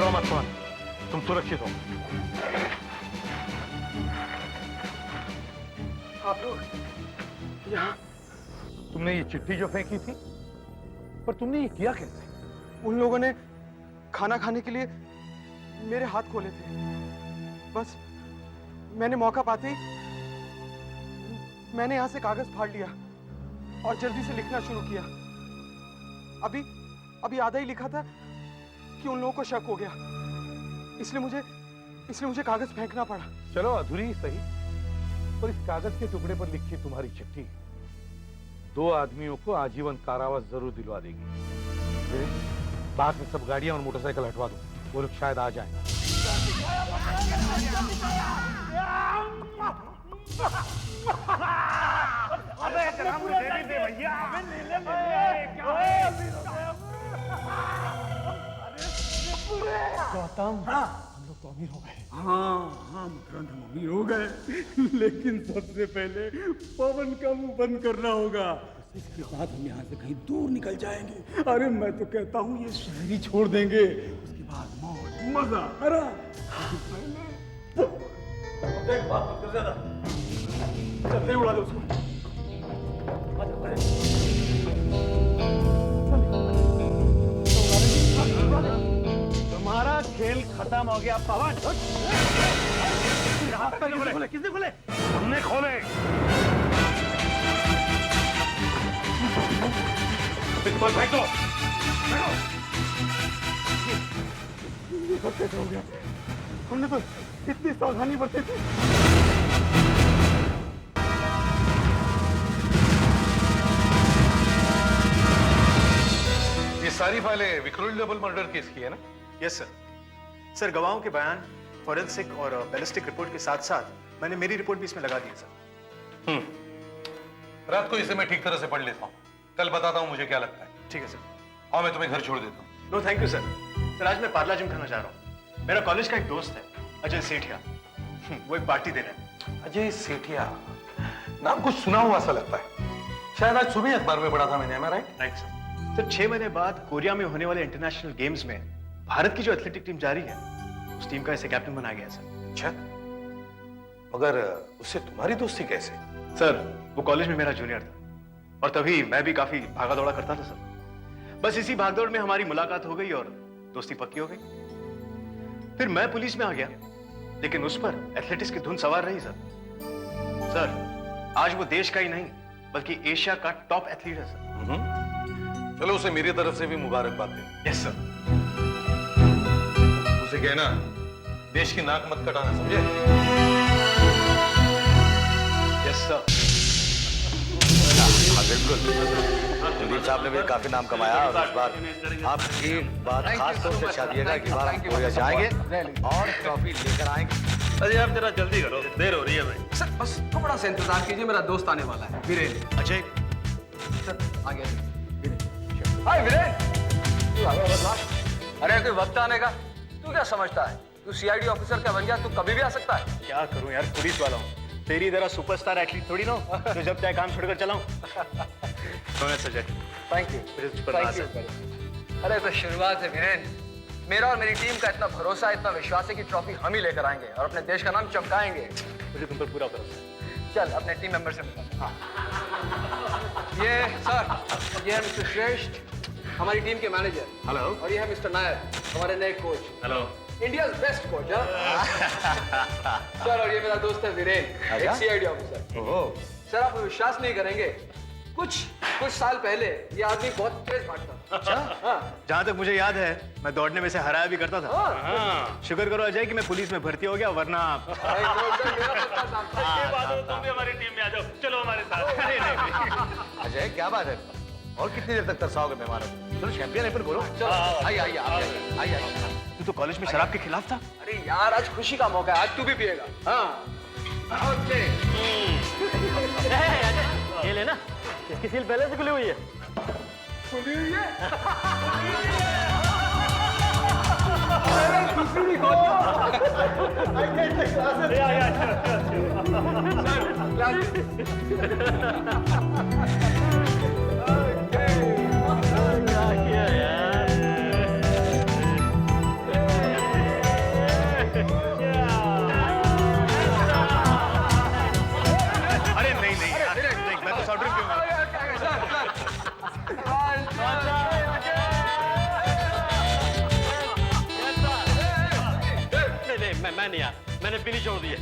घबराओ मत पवन, तुम सुरक्षित हो। आप लोग यहाँ? तुमने ये चिट्ठी जो फेंकी थी, पर तुमने ये किया कैसे? उन लोगों ने खाना खाने के लिए मेरे हाथ खोले थे। बस मैंने मौका पाते ही मैंने यहां से कागज फाड़ लिया और जल्दी से लिखना शुरू किया। अभी आधा ही लिखा था कि उन लोगों को शक हो गया, इसलिए मुझे कागज फेंकना पड़ा। चलो अधूरी ही सही, पर इस कागज के टुकड़े पर लिखी तुम्हारी चिट्ठी 2 आदमियों को आजीवन कारावास जरूर दिलवा देगी। बाहर में सब गाड़ियां और मोटरसाइकिल हटवा दो, वो लोग शायद आ जाएं। अबे जनाब मुझे भी दे भैया। गौतम, हम लोग तो अमीर हो गए। हाँ तुरंत हम अमीर हो गए, लेकिन सबसे पहले पवन का मुंह बंद करना होगा। इसके बाद हम यहाँ से कहीं दूर निकल जाएंगे। अरे मैं तो कहता हूँ ये शहर ही छोड़ देंगे, उसके बाद मौज मजा। अरे चलते उड़ा दो उसको। तुम्हारा खेल खत्म हो गया पवन। किसने खोले? हमने खोले। पिस्तौल फेंक दो। कैसे हो गया? हमने तो इतनी सावधानी बरती थी। ये सारी फाइलें विक्रोली डबल मर्डर केस की है ना? Yes sir. सर गवाहों के बयान, फॉरेंसिक और बैलिस्टिक रिपोर्ट के साथ साथ मैंने मेरी रिपोर्ट भी इसमें लगा दी है सर। रात को इसे मैं ठीक तरह से पढ़ लेता हूँ, कल बताता हूँ मुझे क्या लगता है। ठीक है सर। और मैं तुम्हें घर छोड़ देता हूँ। No thank you sir. Sir आज मैं पार्ला जिम खाना जा रहा हूँ। मेरा कॉलेज का एक दोस्त है अजय सेठिया, वो एक पार्टी दे रहा है। अजय सेठिया, नाम कुछ सुना हुआ सा लगता है। शायद आज सुबह अखबार में पढ़ा था मैंने, राइट सर। सर 6 महीने बाद कोरिया में होने वाले इंटरनेशनल गेम्स में भारत की जो एथलेटिक टीम जा रही है, उस टीम का इसे कैप्टन बनाया गया सर। अच्छा, मगर उससे तुम्हारी दोस्ती कैसे? सर वो कॉलेज में मेरा जूनियर था और तभी मैं भी काफी भागा दौड़ा करता था सर। बस इसी भागदौड़ में हमारी मुलाकात हो गई और दोस्ती पक्की हो गई। फिर मैं पुलिस में आ गया, लेकिन उस पर एथलेटिक्स की धुन सवार रही सर। सर आज वो देश का ही नहीं बल्कि एशिया का टॉप एथलीट है सर। चलो उसे मेरी तरफ से भी मुबारकबाद दे। Yes sir. उसे कहना देश की नाक मत कटाना, समझे? Yes sir. हाँ बिल्कुल, कुलदीप साहब ने भी काफी नाम कमाया और इस बार आप एक बात खास तौर से चाहती कि बार हम कोरिया जाएंगे और ट्रॉफी लेकर आएंगे। अरे आप जरा जल्दी करो, देर हो रही है भाई। सर बस थोड़ा सा इंतजार कीजिए, मेरा दोस्त आने वाला है, वीरेन। अजय सर आ गया। हाय वीरेन, तू आ गया बदमाश। अरे कोई वक्त आने का, तू क्या समझता है? तू सीआईडी ऑफिसर क्या बन गया, तू कभी भी आ सकता है। क्या करूं यार, पुलिस वाला हूं। तेरी तरह सुपरस्टार एथलीट थोड़ी ना हो जो जब चाहे काम छोड़कर चलाऊं। सजय थैंक यू। अरे तो शुरुआत है वीरेन, मेरा और मेरी टीम का इतना भरोसा, इतना विश्वास है कि ट्रॉफी हम ही लेकर आएंगे और अपने देश का नाम चमकाएंगे। मुझे तुम पर पूरा भरोसा है। चल अपने टीम मेंबर से मिलता हूं। ये सर, ये है मिस्टर श्रेष्ठ, हमारी टीम के मैनेजर। हेलो। और ये है मिस्टर नायर, हमारे नए coach. Hello. India best coach. Sir और ये मेरा दोस्त है वीरेन, एक सीआईडी ऑफिसर। सर आप विश्वास नहीं करेंगे, कुछ साल पहले ये आदमी बहुत तेज भागता था। अच्छा? हाँ। जहाँ तक मुझे याद है मैं दौड़ने में से हराया भी करता था। हाँ। शुक्र करो अजय कि मैं पुलिस में भर्ती हो गया, वरना तुम भी हमारी टीम में आ जाओ, चलो हमारे साथ। अजय क्या बात है, और कितनी देर तक तरसाओगे मेहमानों को? चलो चैंपियन है, फिर बोलो। आइए। तू तो कॉलेज में शराब के खिलाफ था। अरे यार आज खुशी का मौका है, आज तू भी पिएगा। हाँ ओके। ये लेना, इसकी सील पहले से खुली हुई है। खुली हुई है? बढ़िया, मैंने पीली छोड़ दी है।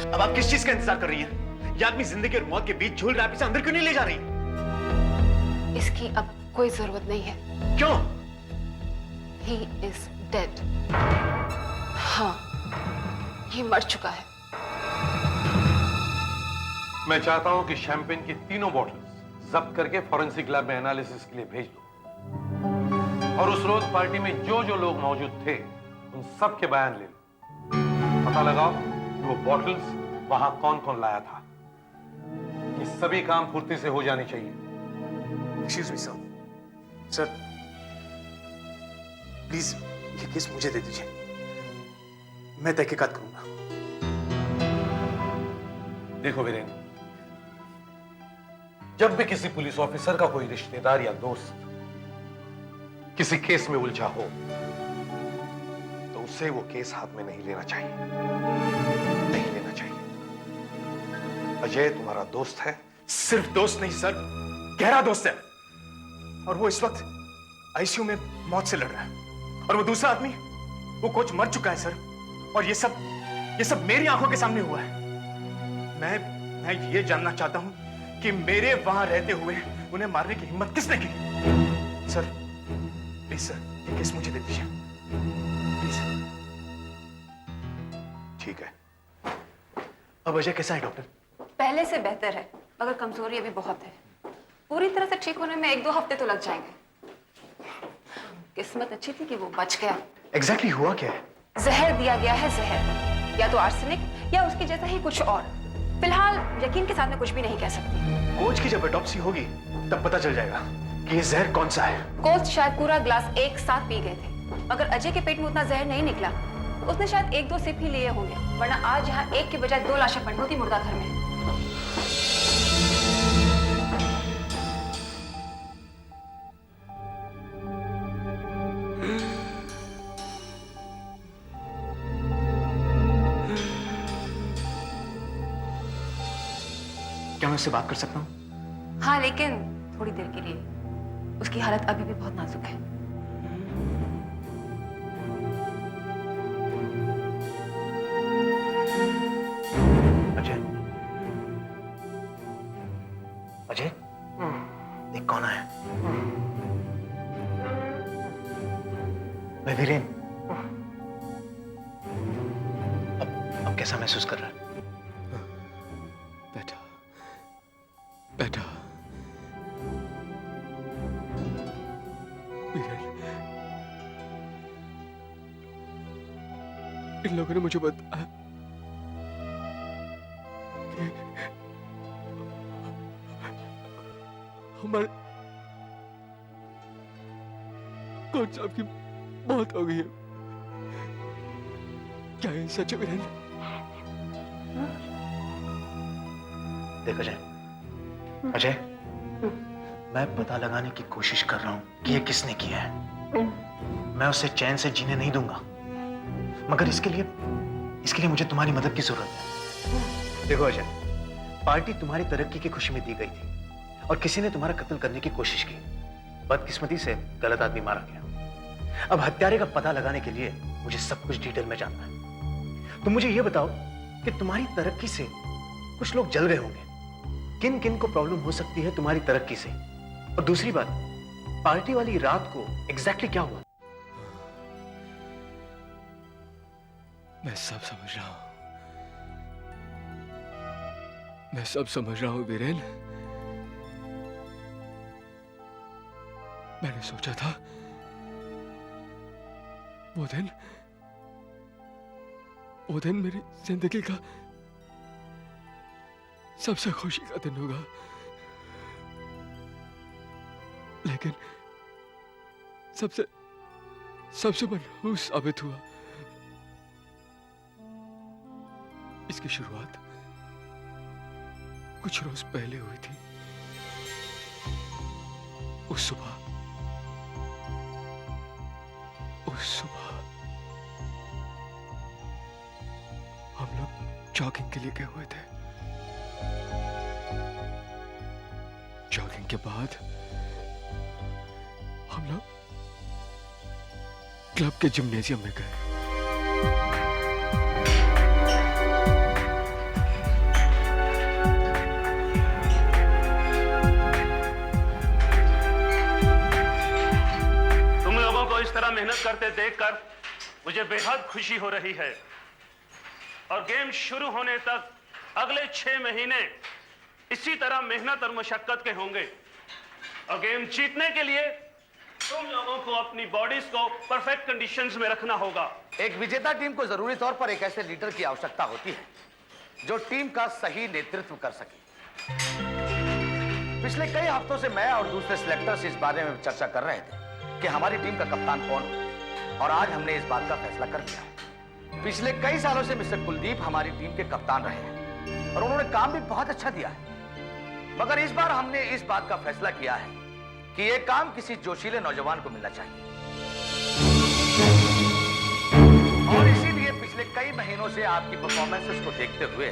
अब आप किस चीज का इंतजार कर रही हैं? ये आदमी जिंदगी और मौत के बीच झूल रहा है, आप इसे अंदर क्यों नहीं ले जा रही? इसकी अब कोई जरूरत नहीं है। क्यों? He is dead. हाँ, ये मर चुका है। मैं चाहता हूं कि शैंपेन की तीनों बॉटल्स जब्त करके फॉरेंसिक लैब में एनालिसिस के लिए भेज दो, और उस रोज पार्टी में जो जो लोग मौजूद थे उन सब के बयान ले लो। पता लगाओ कि वो बॉटल्स वहां कौन कौन लाया था। ये सभी काम फुर्ती से हो जाने चाहिए। Excuse me sir, sir please ये केस मुझे दे दीजिए, मैं तहकीकात करूंगा। देखो वीरेंद्र, जब भी किसी पुलिस ऑफिसर का कोई रिश्तेदार या दोस्त किसी केस में उलझा हो तो उसे वो केस हाथ में नहीं लेना चाहिए, नहीं लेना चाहिए। अजय तुम्हारा दोस्त है। सिर्फ दोस्त नहीं सर, गहरा दोस्त है, और वो इस वक्त आईसीयू में मौत से लड़ रहा है। और वो दूसरा आदमी, वो कोच मर चुका है सर, और ये सब मेरी आंखों के सामने हुआ है। मैं ये जानना चाहता हूं कि मेरे वहां रहते हुए उन्हें मारने की हिम्मत किसने की? सर प्लीज सर, ये केस मुझे दे दीजिए प्लीज। ठीक है। अब अजय कैसा है डॉक्टर? पहले से बेहतर है, मगर कमजोरी अभी बहुत है। पूरी तरह से ठीक होने में 1-2 हफ्ते तो लग जाएंगे। किस्मत अच्छी थी कि वो बच गया। एग्जैक्टली हुआ क्या है? जहर दिया गया है, जहर, या तो आर्सेनिक या उसके जैसा ही कुछ और। फिलहाल यकीन के साथ मैं कुछ भी नहीं कह सकती। कोच की जब ऑटोप्सी होगी तब पता चल जाएगा कि ये जहर कौन सा है। कोच शायद पूरा ग्लास एक साथ पी गए थे, मगर अजय के पेट में उतना जहर नहीं निकला। उसने शायद 1-2 सिप ही लिए होंगे, वरना आज यहाँ एक के बजाय 2 लाशें पड़ी होती मुर्दा घर में। क्या मैं उससे बात कर सकता हूँ? हाँ, लेकिन थोड़ी देर के लिए। उसकी हालत अभी भी बहुत नाजुक है। अजय, अजय, देख कौन आया। मैं वीरेन। अब कैसा महसूस कर रहा है? बेटा, इन लोगों ने मुझे बताया कि कौन साहब की मौत हो गई है। क्या ये सच है वीरेंद्र? देखो अजय, अजय, मैं पता लगाने की कोशिश कर रहा हूं कि ये किसने किया है। मैं उसे चैन से जीने नहीं दूंगा, मगर इसके लिए मुझे तुम्हारी मदद की जरूरत है। देखो अजय, पार्टी तुम्हारी तरक्की की खुशी में दी गई थी और किसी ने तुम्हारा कत्ल करने की कोशिश की। बदकिस्मती से गलत आदमी मारा गया। अब हत्यारे का पता लगाने के लिए मुझे सब कुछ डिटेल में जानना है। तुम मुझे यह बताओ कि तुम्हारी तरक्की से कुछ लोग जल गए होंगे। किन किन को प्रॉब्लम हो सकती है तुम्हारी तरक्की से? और दूसरी बात, पार्टी वाली रात को एग्जैक्टली क्या हुआ? मैं सब समझ रहा हूं, मैं सब समझ रहा हूं वीरेन। मैंने सोचा था वो दिन मेरी जिंदगी का सबसे खुशी का दिन होगा, लेकिन सबसे मनहूस साबित हुआ। इसकी शुरुआत कुछ रोज पहले हुई थी। उस सुबह हम लोग जॉगिंग के लिए गए हुए थे। जॉगिंग के बाद हम लोग क्लब के जिम्नेजियम में गए। तुम लोगों को इस तरह मेहनत करते देखकर मुझे बेहद खुशी हो रही है और गेम शुरू होने तक अगले 6 महीने इसी तरह मेहनत और मशक्कत के होंगे। और गेम जीतने के लिए तुम लोगों को अपनी बॉडीज को परफेक्ट कंडीशंस में रखना होगा। एक विजेता टीम को जरूरी तौर पर एक ऐसे लीडर की आवश्यकता होती है जो टीम का सही नेतृत्व कर सके। पिछले कई हफ्तों से मैं और दूसरे सिलेक्टर्स इस बारे में चर्चा कर रहे थे कि हमारी टीम का कप्तान कौन हो, और आज हमने इस बात का फैसला कर लिया है। पिछले कई सालों से मिस्टर कुलदीप हमारी टीम के कप्तान रहे हैं और उन्होंने काम भी बहुत अच्छा दिया है, मगर इस बार हमने इस बात का फैसला किया है कि यह काम किसी जोशीले नौजवान को मिलना चाहिए। और इसीलिए पिछले कई महीनों से आपकी परफॉर्मेंसेस को देखते हुए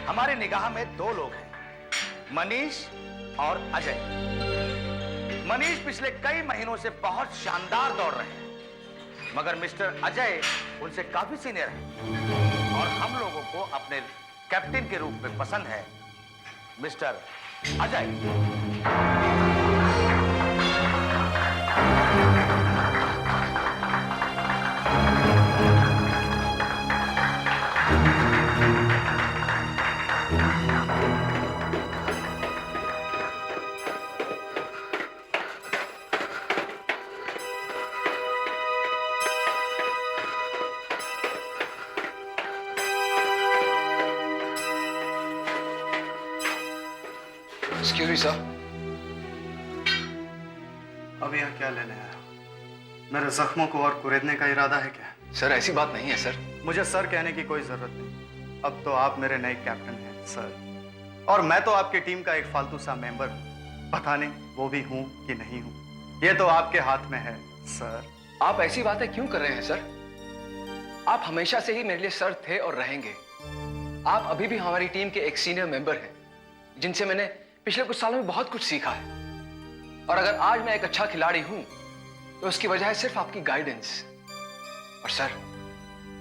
हमारी निगाह में 2 लोग हैं, मनीष और अजय। मनीष पिछले कई महीनों से बहुत शानदार दौड़ रहे हैं, मगर मिस्टर अजय उनसे काफी सीनियर हैं और हम लोगों को अपने कैप्टन के रूप में पसंद है mister Ajay. Excuse me sir. अब यह क्या लेने आया? मेरे जख्मों को और कुरेदने का इरादा है क्या? सर ऐसी बात नहीं है सर। मुझे सर कहने की कोई जरूरत नहीं। अब तो आप मेरे नए कैप्टन हैं सर, और मैं तो आपकी टीम का एक फालतू सा मेंबर हूँ। पता नहीं वो भी हूँ कि नहीं हूँ, ये तो आपके हाथ में है सर। आप ऐसी बातें क्यों कर रहे हैं सर? आप हमेशा से ही मेरे लिए सर थे और रहेंगे। आप अभी भी हमारी टीम के एक सीनियर मेंबर हैं जिनसे मैंने पिछले कुछ सालों में बहुत कुछ सीखा है। और अगर आज मैं एक अच्छा खिलाड़ी हूं तो उसकी वजह है सिर्फ आपकी गाइडेंस। और सर,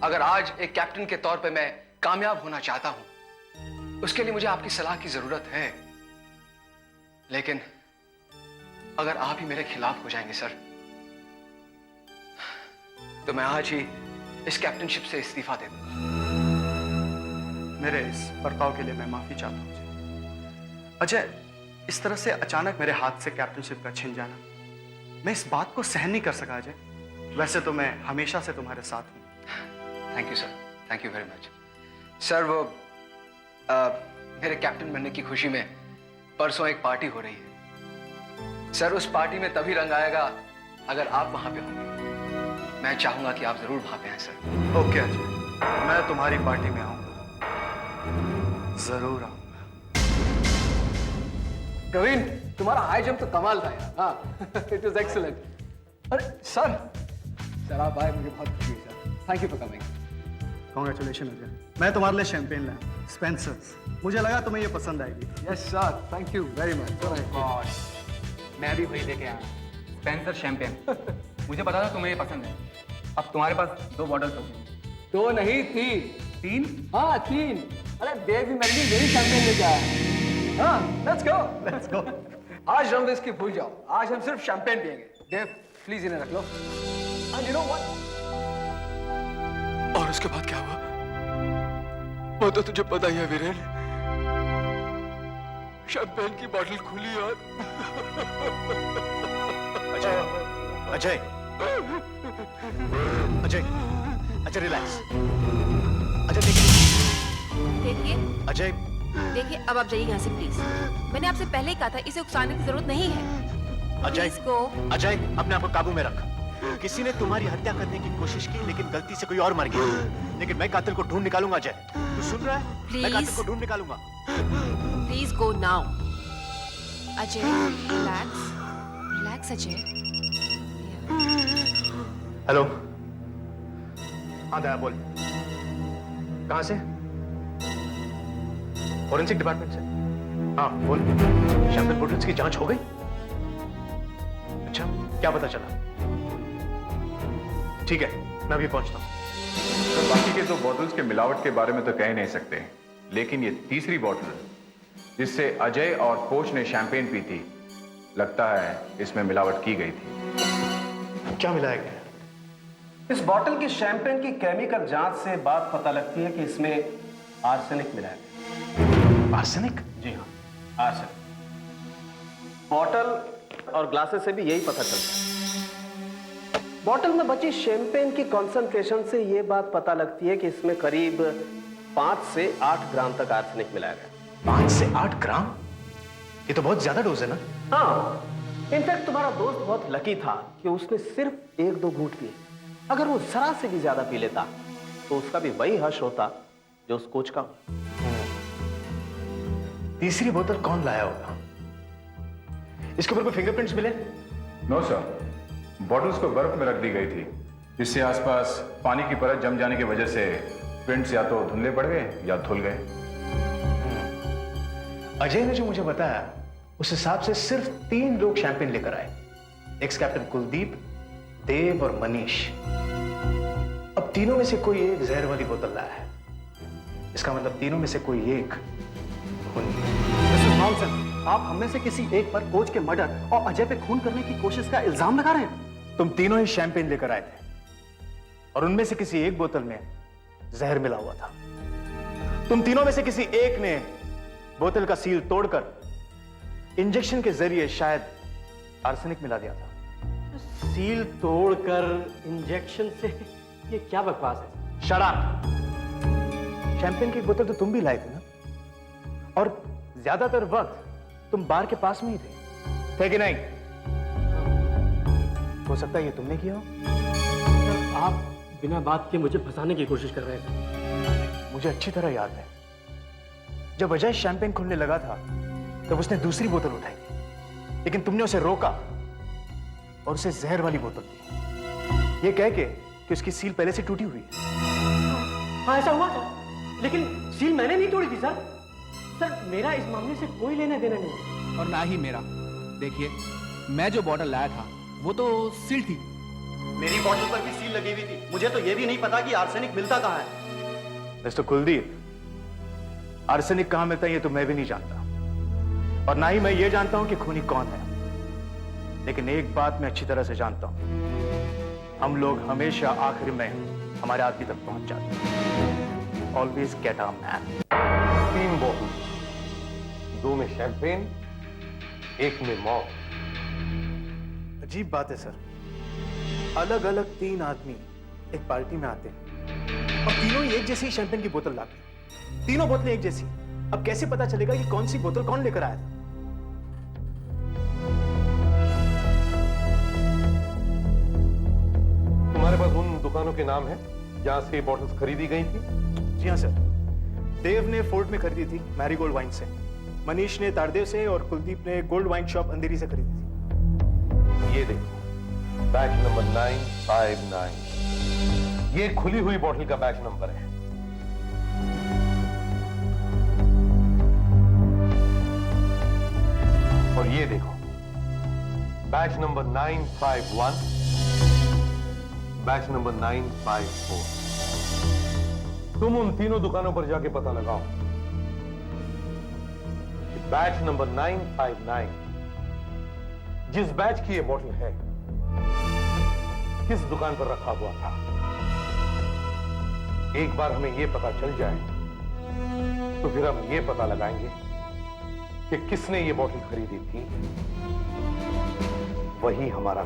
अगर आज एक कैप्टन के तौर पे मैं कामयाब होना चाहता हूं, उसके लिए मुझे आपकी सलाह की जरूरत है। लेकिन अगर आप ही मेरे खिलाफ हो जाएंगे सर, तो मैं आज ही इस कैप्टनशिप से इस्तीफा दे दूंगा। मेरे इस बर्ताव के लिए मैं माफी चाहता हूँ अजय। इस तरह से अचानक मेरे हाथ से कैप्टनशिप का छिन जाना, मैं इस बात को सहन नहीं कर सका अजय। वैसे तो मैं हमेशा से तुम्हारे साथ हूं। Thank you sir, thank you very much sir. वो मेरे कैप्टन बनने की खुशी में परसों एक पार्टी हो रही है सर। उस पार्टी में तभी रंग आएगा अगर आप वहां पे होंगे। मैं चाहूंगा कि आप जरूर वहां पे आए सर। ओके अजय, मैं तुम्हारी पार्टी में आऊंगा, जरूर आऊंगा। प्रवीण, तुम्हारा हाई जंप तो कमाल था यार। हाँ, इट वाज एक्सीलेंट। अरे सर आप आए, मुझे बहुत खुशी हुई sir. Thank you for coming. Congratulation Ajay, मैं तुम्हारे लिए शैंपेन लाया, स्पेंसर्स। मुझे लगा तुम्हें ये पसंद आएगी। Yes sir, thank you very much. मैं भी वही लेके आया, स्पेंसर शैंपेन। मुझे पता था तुम्हें ये पसंद है। अब तुम्हारे पास 2 बॉटल्स हो गई। 2 नहीं 3। हाँ 3। अरे देव भी मेरे लिए यही शैंपेन लेके आया। हाँ, लेट्स गो। आज हम इसकी भूल जाओ, आज हम सिर्फ शैंपेन पिएंगे। देव प्लीज इन्हें रख लो। And you know what? और उसके बाद क्या हुआ वो तो तुझे पता ही है वीरेन। शैंपेन की बोतल खुली और अजय अजय अजय अजय रिलैक्स। अजय देखिए अजय देखिए, अब आप जाइए यहाँ से प्लीज। मैंने आपसे पहले ही कहा था इसे उकसाने की जरूरत नहीं है। अजय इसको अजय अपने आप को काबू में रख। किसी ने तुम्हारी हत्या करने की कोशिश की, लेकिन गलती से कोई और मर गया। लेकिन मैं कातिल को ढूंढ निकालूंगा अजय, तू सुन रहा है? मैं कातिल को ढूंढ निकालूंगा। Please go now. Ajay relax, relax Ajay. Hello, हाँ दया बोल। कहाँ से? फॉरेंसिक डिपार्टमेंट से। हाँ बोल। शैंपेन बोतल्स की जांच हो गई? अच्छा, क्या पता चला? ठीक है, मैं अभी पहुंचता हूँ। तो बाकी के 2 बॉटल्स के मिलावट के बारे में तो कह ही नहीं सकते, लेकिन ये तीसरी बॉटल जिससे अजय और कोच ने शैंपेन पी थी, लगता है इसमें मिलावट की गई थी। क्या मिलाया गया? इस बॉटल की शैंपेन की केमिकल जांच से बात पता लगती है कि इसमें आर्सेनिक मिला है। आर्सेनिक? जी हाँ, आर्सेनिक। बॉटल और ग्लासेस से भी यही पता चलता है। बॉटल में बची शैंपेन की कंसंट्रेशन से यह बात पता लगती है कि इसमें करीब 5 से 8 ग्राम तक आर्सेनिक मिलाया गया। 5 से 8 ग्राम? ये तो बहुत ज्यादा डोज है ना? हाँ, इनफैक्ट तुम्हारा दोस्त बहुत लकी था कि उसने सिर्फ 1-2 घूंट पिए। अगर वो जरा से भी ज्यादा पी लेता तो उसका भी वही हश होता जो उस कोच का। तीसरी बोतल कौन लाया होगा? इसके ऊपर कोई फिंगरप्रिंट्स मिले? नो सर, बॉटल्स को बर्फ में रख दी गई थी, जिससे आसपास पानी की परत जम जाने की वजह से प्रिंट्स या तो धुंधले पड़ गए या धुल गए। अजय ने जो मुझे बताया उस हिसाब से सिर्फ 3 लोग शैंपेन लेकर आए। एक्स कैप्टन कुलदीप, देव और मनीष। अब तीनों में से कोई एक जहर वाली बोतल लाया है। इसका मतलब तीनों में से कोई एक आप हम में से किसी एक पर कोच के मर्डर और अजय पे खून करने की कोशिश का इल्जाम लगा रहे हैं। तुम तीनों ही शैंपेन लेकर आए थे और उनमें से किसी एक बोतल में जहर मिला हुआ था। तुम तीनों में से किसी एक ने बोतल का सील तोड़कर इंजेक्शन के जरिए शायद आर्सेनिक मिला दिया था। सील तोड़कर इंजेक्शन से? ये क्या बकवास है? Shut up! शैंपेन की बोतल तो तुम भी लाए थे ना, और ज्यादातर वक्त तुम बार के पास में ही थे कि नहीं? हो सकता है ये तुमने किया हो। आप बिना बात के मुझे फंसाने की कोशिश कर रहे थे। मुझे अच्छी तरह याद है, जब अजय शैंपेन खोलने लगा था तब उसने दूसरी बोतल उठाई थी, लेकिन तुमने उसे रोका और उसे जहर वाली बोतल दी, ये कह के कि उसकी सील पहले से टूटी हुई है। हाँ ऐसा हुआ था, लेकिन सील मैंने नहीं तोड़ी थी सर। सर मेरा इस मामले से कोई लेना देना नहीं। और ना ही मेरा। देखिए, मैं जो बॉटल लाया था वो तो सील थी। मेरी बॉटल पर भी सील लगी हुई थी। मुझे तो यह भी नहीं पता कि आर्सेनिक मिलता कहाँ है। मिस्टर कुलदीप, आर्सेनिक कहां मिलता है ये तो मैं भी नहीं जानता, और ना ही मैं ये जानता हूं कि खूनी कौन है। लेकिन एक बात मैं अच्छी तरह से जानता हूं, हम लोग हमेशा आखिर में हमारे आदमी तक पहुंच जाते हैं। Always get our man. 3 bottle, 2 में शैंपेन, 1 में मौत। अजीब बात है सर, अलग अलग 3 आदमी एक पार्टी में आते हैं और तीनों ही एक जैसी शैंपेन की बोतल लाते हैं। तीनों बोतलें एक जैसी। अब कैसे पता चलेगा कि कौन सी बोतल कौन लेकर आया था? तुम्हारे पास उन दुकानों के नाम है जहां से ये बॉटल्स खरीदी गई थी? जी हाँ सर। देव ने फोर्ट में खरीदी थी मैरीगोल्ड वाइन से, मनीष ने तारदेव से और कुलदीप ने गोल्ड वाइन शॉप अंधेरी से खरीदी थी। ये देखो, बैच नंबर 959, ये खुली हुई बॉटल का बैच नंबर है। और ये देखो, बैच नंबर 951, बैच नंबर 954। तुम उन तीनों दुकानों पर जाके पता लगाओ कि बैच नंबर 959 जिस बैच की ये बॉटल है किस दुकान पर रखा हुआ था। एक बार हमें ये पता चल जाए तो फिर हम ये पता लगाएंगे कि किसने ये बॉटल खरीदी थी, वही हमारा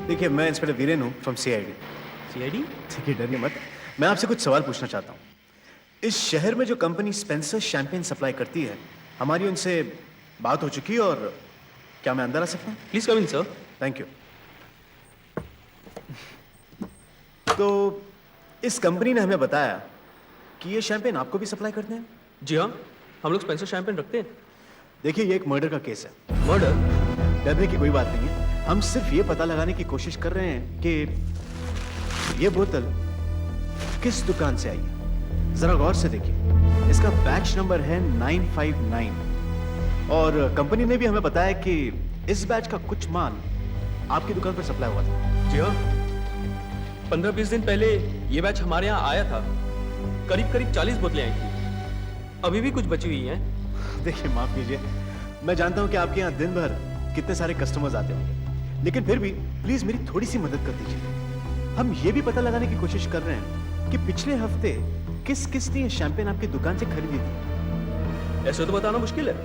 देखिए, मैं इंस्पेक्टर वीरेन हूँ फ्रॉम सीआईडी। सीआईडी? ठीक है, डरिए मत। मैं आपसे कुछ सवाल पूछना चाहता हूँ। इस शहर में जो कंपनी स्पेंसर शैंपेन सप्लाई करती है, हमारी उनसे बात हो चुकी है और क्या मैं अंदर आ सकता हूँ? Please come in sir. Thank you. तो इस कंपनी ने हमें बताया कि ये शैंपेन आपको भी सप्लाई करते हैं? जी हाँ, हम लोग स्पेंसर शैंपेन रखते हैं। देखिए, ये एक मर्डर का केस है। मर्डर? डरने की कोई बात नहीं है। हम सिर्फ ये पता लगाने की कोशिश कर रहे हैं कि ये बोतल किस दुकान से आई है। जरा गौर से देखिए, इसका बैच नंबर है 959 और कंपनी ने भी हमें बताया कि इस बैच का कुछ माल आपकी दुकान पर सप्लाई हुआ था। जी हाँ, 15-20 दिन पहले ये बैच हमारे यहाँ आया था। करीब 40 बोतलें आई थी, अभी भी कुछ बची हुई हैं। देखिए, माफ कीजिए, मैं जानता हूँ कि आपके यहाँ दिन भर कितने सारे कस्टमर्स आते होंगे, लेकिन फिर भी प्लीज मेरी थोड़ी सी मदद कर दीजिए। हम ये भी पता लगाने की कोशिश कर रहे हैं कि पिछले हफ्ते किस किस ने शैंपेन आपकी दुकान से खरीदी थी। ऐसे तो बताना मुश्किल है।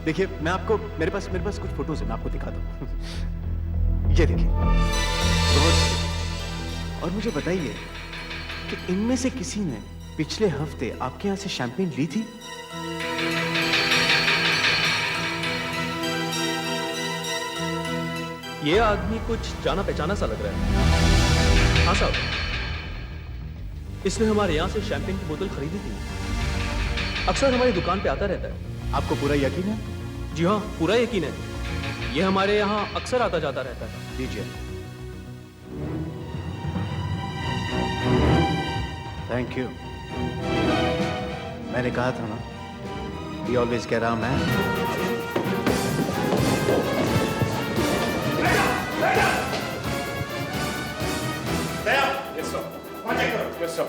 देखिए, मैं आपको मेरे पास कुछ फोटोज है, मैं आपको दिखाता हूँ। ये देखिए, और मुझे बताइए कि इनमें से किसी ने पिछले हफ्ते आपके यहाँ से शैंपेन ली थी? ये आदमी कुछ जाना पहचाना सा लग रहा है। हाँ साहब, इसने हमारे यहाँ से शैंपेन की बोतल खरीदी थी। अक्सर हमारी दुकान पे आता रहता है। आपको पूरा यकीन है? जी हाँ, पूरा यकीन है। ये हमारे यहाँ अक्सर आता जाता रहता है। दीजिए। Thank you. मैंने कहा था ना, he always get around, man. Yes, sir. Contact her. Yes, sir.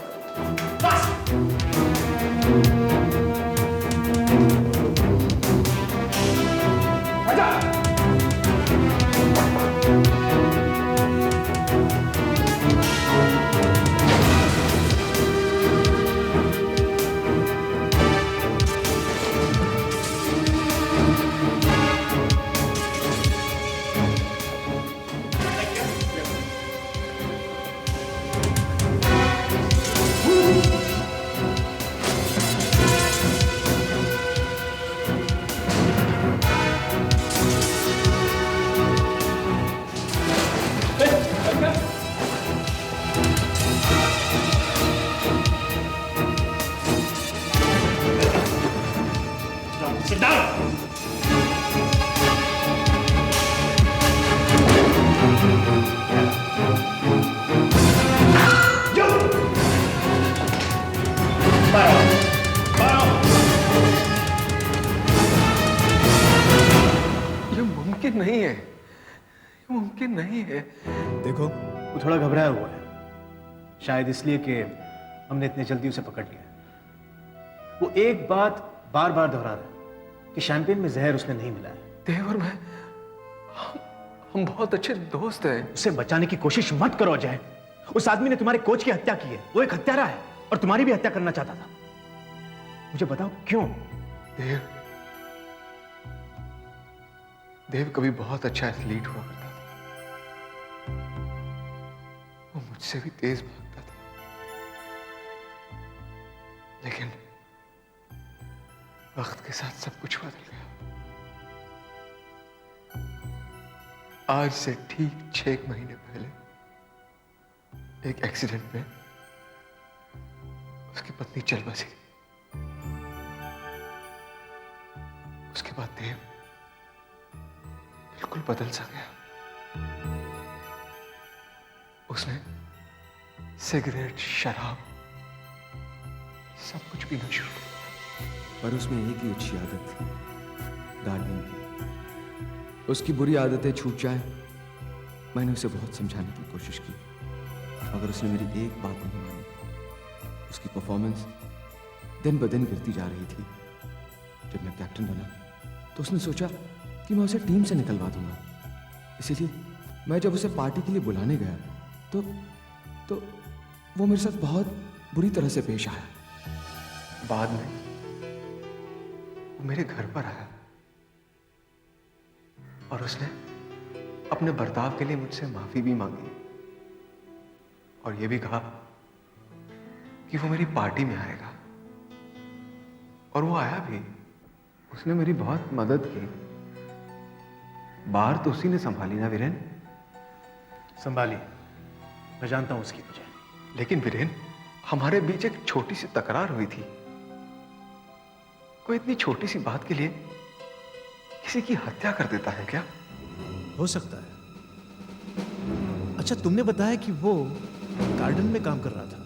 Sit down. ये मुमकिन नहीं है, मुमकिन नहीं है। देखो, वो थोड़ा घबराया हुआ है, शायद इसलिए कि हमने इतने जल्दी उसे पकड़ लिया। वो एक बात बार बार दोहरा रहा है कि शैंपेन में जहर उसने नहीं मिला है। देव और मैं, हम बहुत अच्छे दोस्त हैं। उसे बचाने की कोशिश मत करो अजय, उस आदमी ने तुम्हारे कोच की हत्या की है। वो एक हत्यारा है और तुम्हारी भी हत्या करना चाहता था। मुझे बताओ क्यों? देव कभी बहुत अच्छा एथलीट हुआ करता था। वो मुझसे भी तेज भागता था, लेकिन वक्त के साथ सब कुछ बदल गया। आज से ठीक 6 महीने पहले एक एक्सीडेंट में उसकी पत्नी चल बसी। उसके बाद देव बिल्कुल बदल सा गया। उसने सिगरेट, शराब सब कुछ पीना शुरू किया। पर उसमें एक ही अच्छी आदत थी, गार्डनिंग की। उसकी बुरी आदतें छूट जाए, मैंने उसे बहुत समझाने की कोशिश की, मगर उसने मेरी एक बात नहीं मानी। उसकी परफॉर्मेंस दिन ब दिन गिरती जा रही थी। जब मैं कैप्टन बना तो उसने सोचा कि मैं उसे टीम से निकलवा दूंगा। इसीलिए मैं जब उसे पार्टी के लिए बुलाने गया तो वो मेरे साथ बहुत बुरी तरह से पेश आया। बाद में वो मेरे घर पर आया और उसने अपने बर्ताव के लिए मुझसे माफी भी मांगी और ये भी कहा कि वो मेरी पार्टी में आएगा। और वो आया भी। उसने मेरी बहुत मदद की। बाहर तो उसी ने संभाली ना वीरेन? संभाली, मैं जानता हूं उसकी वजह। लेकिन वीरेन, हमारे बीच एक छोटी सी तकरार हुई थी। कोई इतनी छोटी सी बात के लिए किसी की हत्या कर देता है क्या? हो सकता है। अच्छा, तुमने बताया कि वो गार्डन में काम कर रहा था।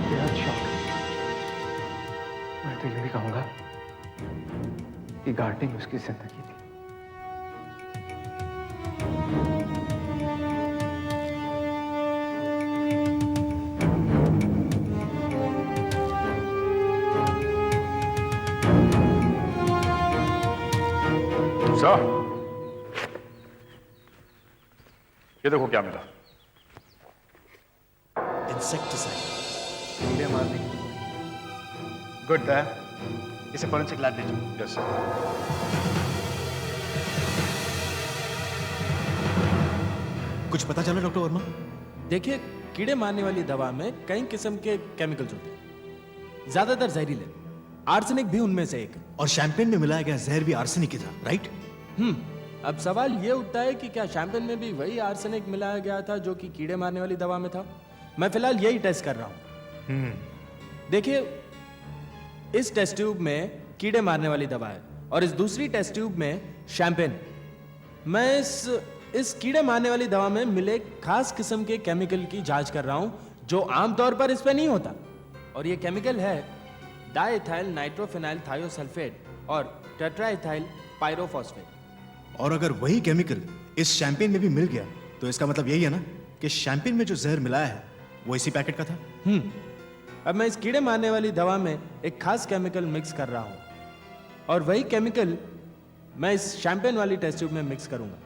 बेहद शौक। मैं तो यूं ही कहूंगा कि गार्डनिंग उसकी जिंदगी थी। सर, ये देखो क्या मिला। इंसेक्टिसाइड, कीड़े मारने की। गुड दैट, इसे फॉरेंसिक लैब भेजो। Yes sir. कुछ पता चला डॉक्टर वर्मा? देखिए, कीड़े मारने वाली दवा में कई किस्म के केमिकल्स होते हैं, ज्यादातर जहरीले। आर्सेनिक भी उनमें से एक है। और शैंपेन में मिलाया गया जहर भी आर्सेनिक ही था, राइट? अब सवाल ये उठता है कि क्या शैंपेन में भी वही आर्सेनिक मिलाया गया था जो कि कीड़े मारने वाली दवा में था? मैं फिलहाल यही टेस्ट कर रहा हूं। देखिए, इस टेस्ट ट्यूब में कीड़े मारने वाली दवा है और इस दूसरी टेस्ट ट्यूब में शैंपेन। मैं इस कीड़े मारने वाली दवा में मिले खास किस्म के केमिकल की जांच कर रहा हूं जो आमतौर पर इस पे नहीं होता। और ये केमिकल है डाइएथाइल नाइट्रोफिनाइल थायोसल्फेट और टेट्राइथाइल पायरोफॉस्फेट। और अगर वही केमिकल इस शैंपेन में भी मिल गया तो इसका मतलब यही है ना कि शैंपेन में जो जहर मिलाया है वो इसी पैकेट का था। अब मैं इस कीड़े मारने वाली दवा में एक खास केमिकल मिक्स कर रहा हूं और वही केमिकल मैं इस शैंपेन वाली टेस्ट ट्यूब में मिक्स करूंगा।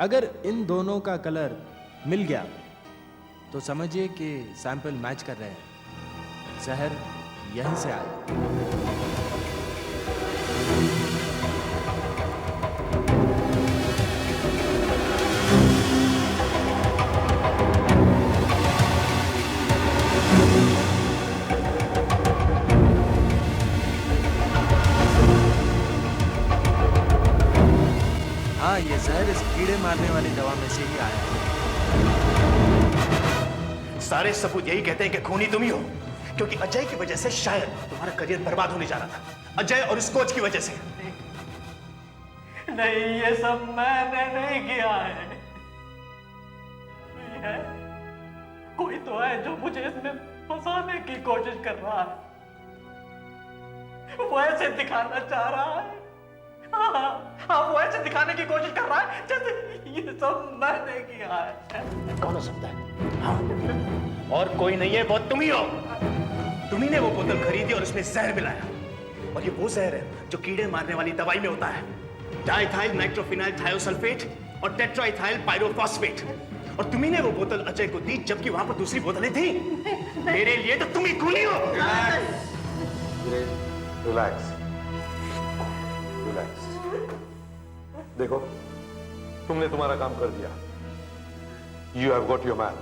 अगर इन दोनों का कलर मिल गया तो समझिए कि सैंपल मैच कर रहे हैं। जहर यहीं से आया। हाँ, ये जहर इस कीड़े मारने वाली दवा में से ही आया। सारे सबूत यही कहते हैं कि खूनी तुम ही हो, क्योंकि अजय की वजह से शायद तुम्हारा करियर बर्बाद होने जा रहा था। अजय और उस कोच की वजह से। नहीं, ये सब मैंने नहीं किया है। कोई तो है जो मुझे इसमें फंसाने की कोशिश कर रहा है। वो ऐसे दिखाना चाह रहा है। हाँ, वो ऐसे दिखाने की कोशिश कर रहा है जैसे ये सब मैंने किया है। कौन हो सकता है? हाँ, और कोई नहीं है, वो तुम ही हो। तुम्ही ने वो बोतल खरीदी और उसमें जहर मिलाया। और ये वो जहर है जो कीड़े मारने वाली दवाई में होता है। डाइथाइल नाइट्रोफिनाइल थायोसल्फेट और टेट्राइथाइल पायरोफॉस्फेट। और तुम्ही ने वो बोतल अजय को दी जबकि वहां पर दूसरी बोतलें थी। मेरे लिए तो तुम ही खूनी हो। Relax, relax. देखो, तुमने तुम्हारा काम कर दिया। You have got your man.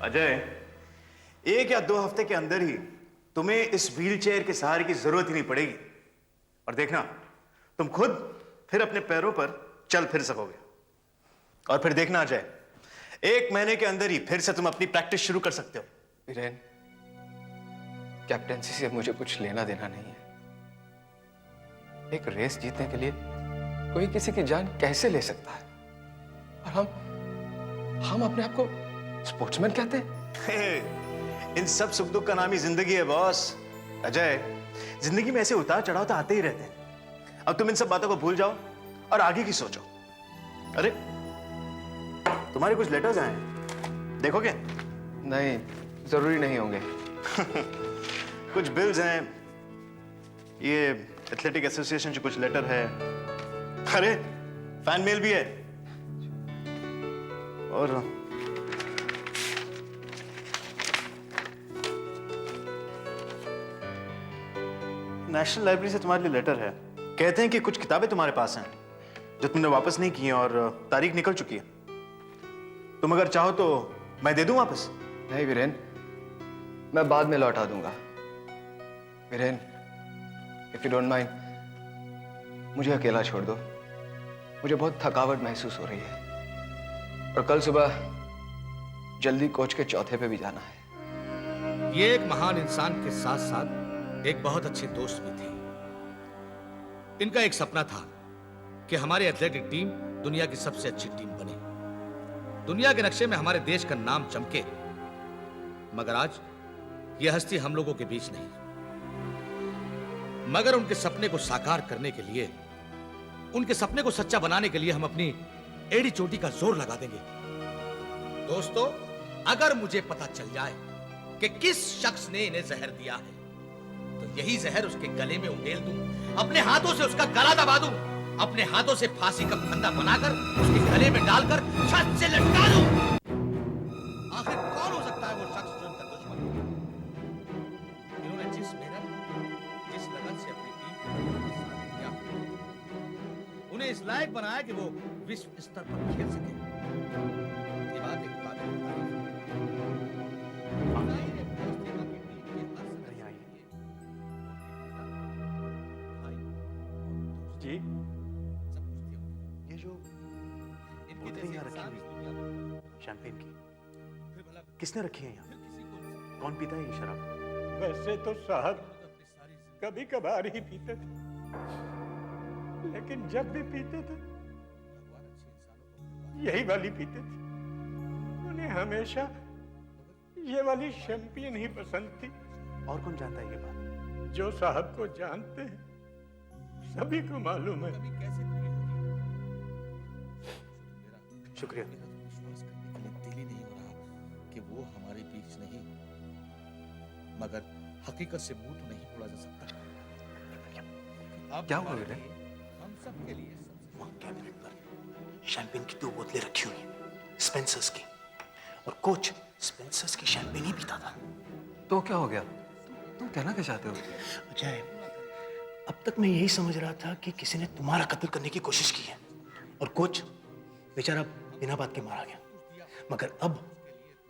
Ajay, 1 या 2 हफ्ते के अंदर ही तुम्हें इस व्हीलचेयर के सहारे की जरूरत ही नहीं पड़ेगी। और देखना, तुम खुद फिर अपने पैरों पर चल फिर सकोगे। और फिर देखना अजय, 1 महीने के अंदर ही फिर से तुम अपनी प्रैक्टिस शुरू कर सकते हो। वीरेन, कैप्टेंसी से मुझे कुछ लेना देना नहीं है। एक रेस जीतने के लिए कोई किसी की जान कैसे ले सकता है? और हम अपने आप को स्पोर्ट्समैन कहते हैं। इन सब सुख दुख का नाम ही जिंदगी है बॉस। अजय, जिंदगी में ऐसे उतार चढ़ाव तो आते ही रहते हैं। अब तुम इन सब बातों को भूल जाओ और आगे की सोचो। अरे, तुम्हारे कुछ लेटर्स आए हैं, देखोगे? नहीं, जरूरी नहीं होंगे। कुछ बिल्स हैं, ये एथलेटिक एसोसिएशन से कुछ लेटर है, अरे फैन मेल भी है, और नेशनल लाइब्रेरी से तुम्हारे लिए लेटर है। कहते हैं कि कुछ किताबें तुम्हारे पास हैं जो तुमने वापस नहीं की हैं और तारीख निकल चुकी है। तुम अगर चाहो तो मैं दे दूं वापस। नहीं वीरेन, मैं बाद में लौटा दूंगा। Viren, if you don't mind, मुझे अकेला छोड़ दो। मुझे बहुत थकावट महसूस हो रही है और कल सुबह जल्दी कोच के चौथे पे भी जाना है। ये एक महान इंसान के साथ साथ एक बहुत अच्छे दोस्त भी थे। इनका एक सपना था कि हमारी एथलेटिक टीम दुनिया की सबसे अच्छी टीम बने, दुनिया के नक्शे में हमारे देश का नाम चमके। मगर आज यह हस्ती हम लोगों के बीच नहीं। मगर उनके सपने को साकार करने के लिए, उनके सपने को सच्चा बनाने के लिए हम अपनी एड़ी चोटी का जोर लगा देंगे। दोस्तों, अगर मुझे पता चल जाए कि किस शख्स ने इन्हें जहर दिया है, तो यही जहर उसके गले में उंडेल दूं, अपने हाथों से उसका गला दबा दूं, अपने हाथों से फांसी का फंदा बनाकर उसके गले में डालकर छत से लटका दूं। आखिर कौन हो सकता है वो शख्स जो इनका दुश्मन है? इन्होंने जिस मेहनत, जिस लगन से अपनी टीम को साथ दिया, उन्हें इस लायक बनाया कि वो विश्व स्तर पर खेल सके। ये बात एक काबिल तारीफ है। जी, ये जो बोतलें यहाँ रखी हुई शैंपेन की, किसने रखी है यहाँ? कौन पीता है ये शराब? वैसे तो साहब कभी कभार ही पीते थे, लेकिन जब भी पीते थे यही वाली पीते थे। उन्हें हमेशा ये वाली शैंपेन ही पसंद थी। और कौन जानता है ये बात? जो साहब को जानते हैं सभी को मालूम है। शुक्रिया। विश्वास करने के लिए दिल ही नहीं हो रहा कि वो हमारे बीच नहीं, मगर हकीकत से मुंह तो नहीं मोड़ा जा सकता। क्या हुआ बेटे? हम सब के लिए वहां कैबिनेट पर शैंपेन की 2 बोतलें रखी हुई हैं, स्पेंसर्स की, और कोच स्पेंसर्स की शैंपेन ही पीता था। तो क्या हो गया? तुम कहना क्या चाहते हो? अजय, अब तक मैं यही समझ रहा था कि किसी ने तुम्हारा कत्ल करने की कोशिश की है और कोच बेचारा बिना बात के मारा गया। मगर अब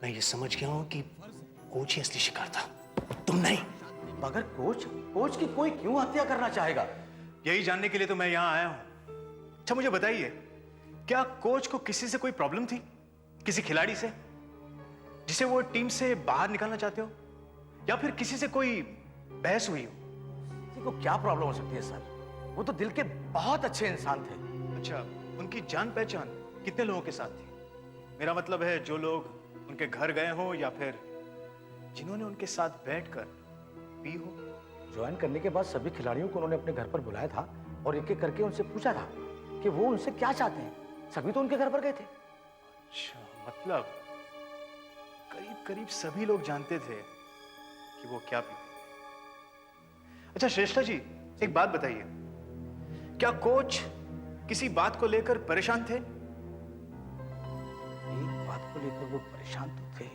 मैं ये समझ गया हूं कि कोच ही असली शिकार था, तुम नहीं। मगर कोच की कोई क्यों हत्या करना चाहेगा? यही जानने के लिए तो मैं यहां आया हूं। अच्छा मुझे बताइए, क्या कोच को किसी से कोई प्रॉब्लम थी, किसी खिलाड़ी से जिसे वो टीम से बाहर निकालना चाहते हो, या फिर किसी से कोई बहस हुई हो? किसी को क्या प्रॉब्लम हो सकती है सर? वो तो दिल के बहुत अच्छे इंसान थे। अच्छा, उनकी जान पहचान कितने लोगों के साथ थी? मेरा मतलब है जो लोग उनके घर गए हो या फिर जिन्होंने उनके साथ बैठकर पी हो। ज्वाइन करने के बाद सभी खिलाड़ियों को उन्होंने अपने घर पर बुलाया था और एक एक करके उनसे पूछा था कि वो उनसे क्या चाहते हैं। सभी तो उनके घर पर गए थे। अच्छा, मतलब करीब करीब सभी लोग जानते थे कि वो क्या पीते थे। अच्छा श्रेष्ठा जी, एक बात बताइए, क्या कोच किसी बात को लेकर परेशान थे? लोग परेशान तो थे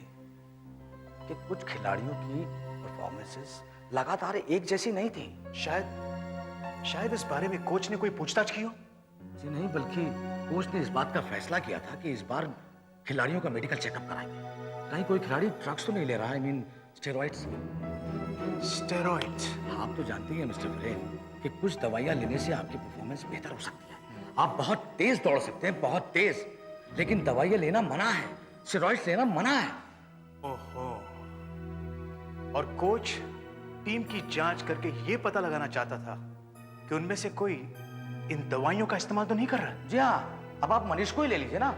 कि कुछ खिलाड़ियों की परफॉर्मेंसेस लगातार एक जैसी नहीं थी। शायद इस बारे में कोच ने कोई पूछताछ की हो। जी नहीं, बल्कि कोच ने इस बात का फैसला किया था कि इस बार खिलाड़ियों का मेडिकल चेकअप कराएंगे। कहीं कोई खिलाड़ी ड्रग्स तो नहीं ले रहा, आई मीन स्टेरॉइड्स। स्टेरॉइड्स? आप तो जानते ही हैं मिस्टर वीरेन कि कुछ दवाइयां लेने से आपकी परफॉर्मेंस बेहतर हो सकती है। आप बहुत तेज दौड़ सकते हैं, बहुत तेज, लेकिन दवाइयां लेना मना है, स्टेरॉइड्स लेना मना है। ओहो, और कोच टीम की जांच करके यह पता लगाना चाहता था कि उनमें से कोई इन दवाइयों का इस्तेमाल तो नहीं कर रहा। जी हाँ, अब आप मनीष को ही ले लीजिए ना।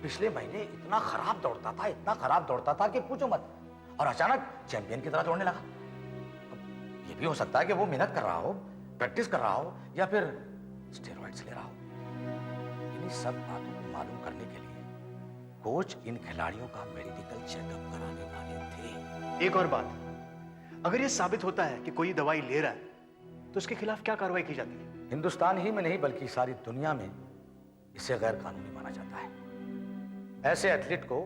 पिछले महीने इतना खराब दौड़ता था कि पूछो मत, और अचानक चैंपियन की तरह दौड़ने लगा। अब ये भी हो सकता है कि वो मेहनत कर रहा हो, प्रैक्टिस कर रहा हो, या फिर स्टेरॉइड्स ले रहा हो। इन्हीं सब बातों को मालूम करने के लिए कोच इन खिलाड़ियों का मेडिकल चेकअप कराने वाले थे। एक और बात, अगर यह साबित होता है कि कोई दवाई ले रहा है तो उसके खिलाफ क्या कार्रवाई की जाती है? हिंदुस्तान ही में नहीं बल्कि सारी दुनिया में इसे गैर कानूनी माना जाता है। ऐसे एथलीट को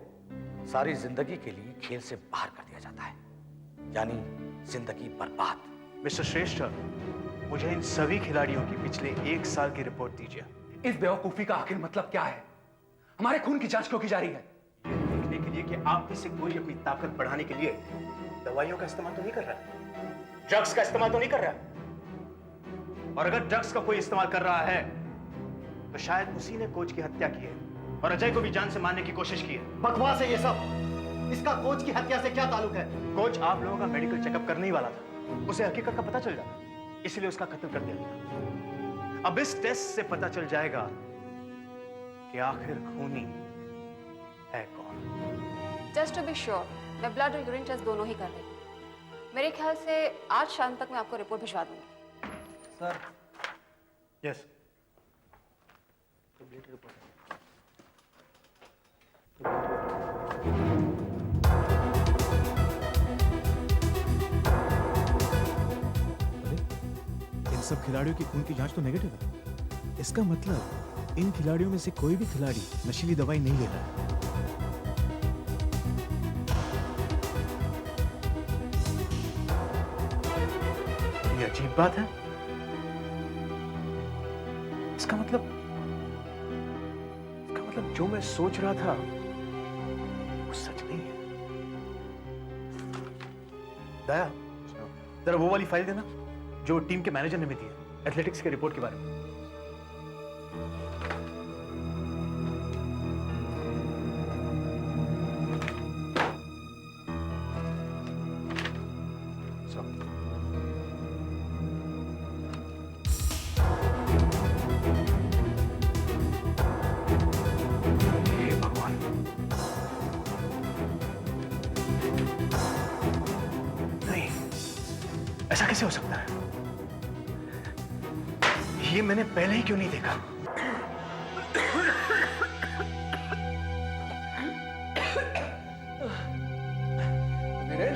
सारी जिंदगी के लिए खेल से बाहर कर दिया जाता है, यानी जिंदगी बर्बाद। मिस्टर श्रेष्ठ, मुझे इन सभी खिलाड़ियों की पिछले 1 साल की रिपोर्ट दीजिए। इस बेवकूफी का आखिर मतलब क्या है? हमारे खून की जांच क्यों की जा रही है? देखने के लिए कि आप में से कोई अपनी ताकत बढ़ाने के लिए दवाइयों का इस्तेमाल तो नहीं कर रहा, ड्रग्स का इस्तेमाल तो नहीं कर रहा। और अगर ड्रग्स का कोई इस्तेमाल कर रहा है तो शायद उसी ने कोच की हत्या की है और अजय को भी जान से मारने की कोशिश की है। बकवास है ये सब। इसका कोच की हत्या से क्या ताल्लुक है? कोच आप लोगों का मेडिकल चेकअप करने ही वाला था, उसे हकीकत का पता चल जाता, इसलिए उसका कत्ल कर दिया गया। अब इस टेस्ट से पता चल जाएगा कि आखिर खूनी है कौन। जस्ट टू बी श्योर, मैं ब्लड और यूरिन टेस्ट दोनों ही कर रही हूँ। मेरे ख्याल से आज शाम तक मैं आपको रिपोर्ट भिजवा दूंगी। सर। यस। इन सब खिलाड़ियों की खून की जांच तो नेगेटिव है। इसका मतलब इन खिलाड़ियों में से कोई भी खिलाड़ी नशीली दवाई नहीं ले रहा है। ये अजीब बात है। इसका मतलब जो मैं सोच रहा था वो सच नहीं है। दया, जरा वो वाली फाइल देना जो टीम के मैनेजर ने भी दी है, एथलेटिक्स के रिपोर्ट के बारे में। ऐसा कैसे हो सकता है? ये मैंने पहले ही क्यों नहीं देखा? वीरेन,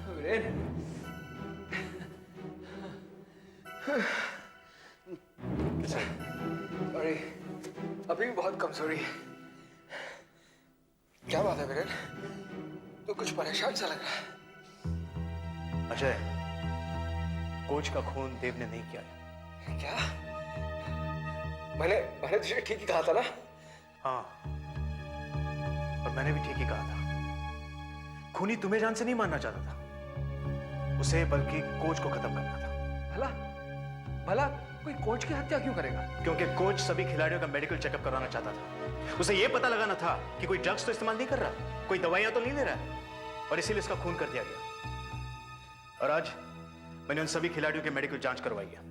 वीरेन, अरे अभी भी बहुत कमजोरी है। क्या बात है वीरेन? तो कुछ परेशान सा लग रहा है। अजय, कोच का खून देव ने नहीं किया है। क्या? मैंने तुझे ठीक ही कहा था ना? हाँ, और मैंने भी ठीक ही कहा था। खूनी तुम्हें जान से नहीं मारना चाहता था, उसे बल्कि कोच को खत्म करना था। भला कोई कोच की हत्या क्यों करेगा? क्योंकि कोच सभी खिलाड़ियों का मेडिकल चेकअप कराना चाहता था। उसे यह पता लगाना था कि कोई ड्रग्स तो इस्तेमाल नहीं कर रहा, कोई दवाइयां तो नहीं ले रहा है, और इसीलिए इसका खून कर दिया गया। और आज मैंने उन सभी खिलाड़ियों की मेडिकल जांच करवाई है।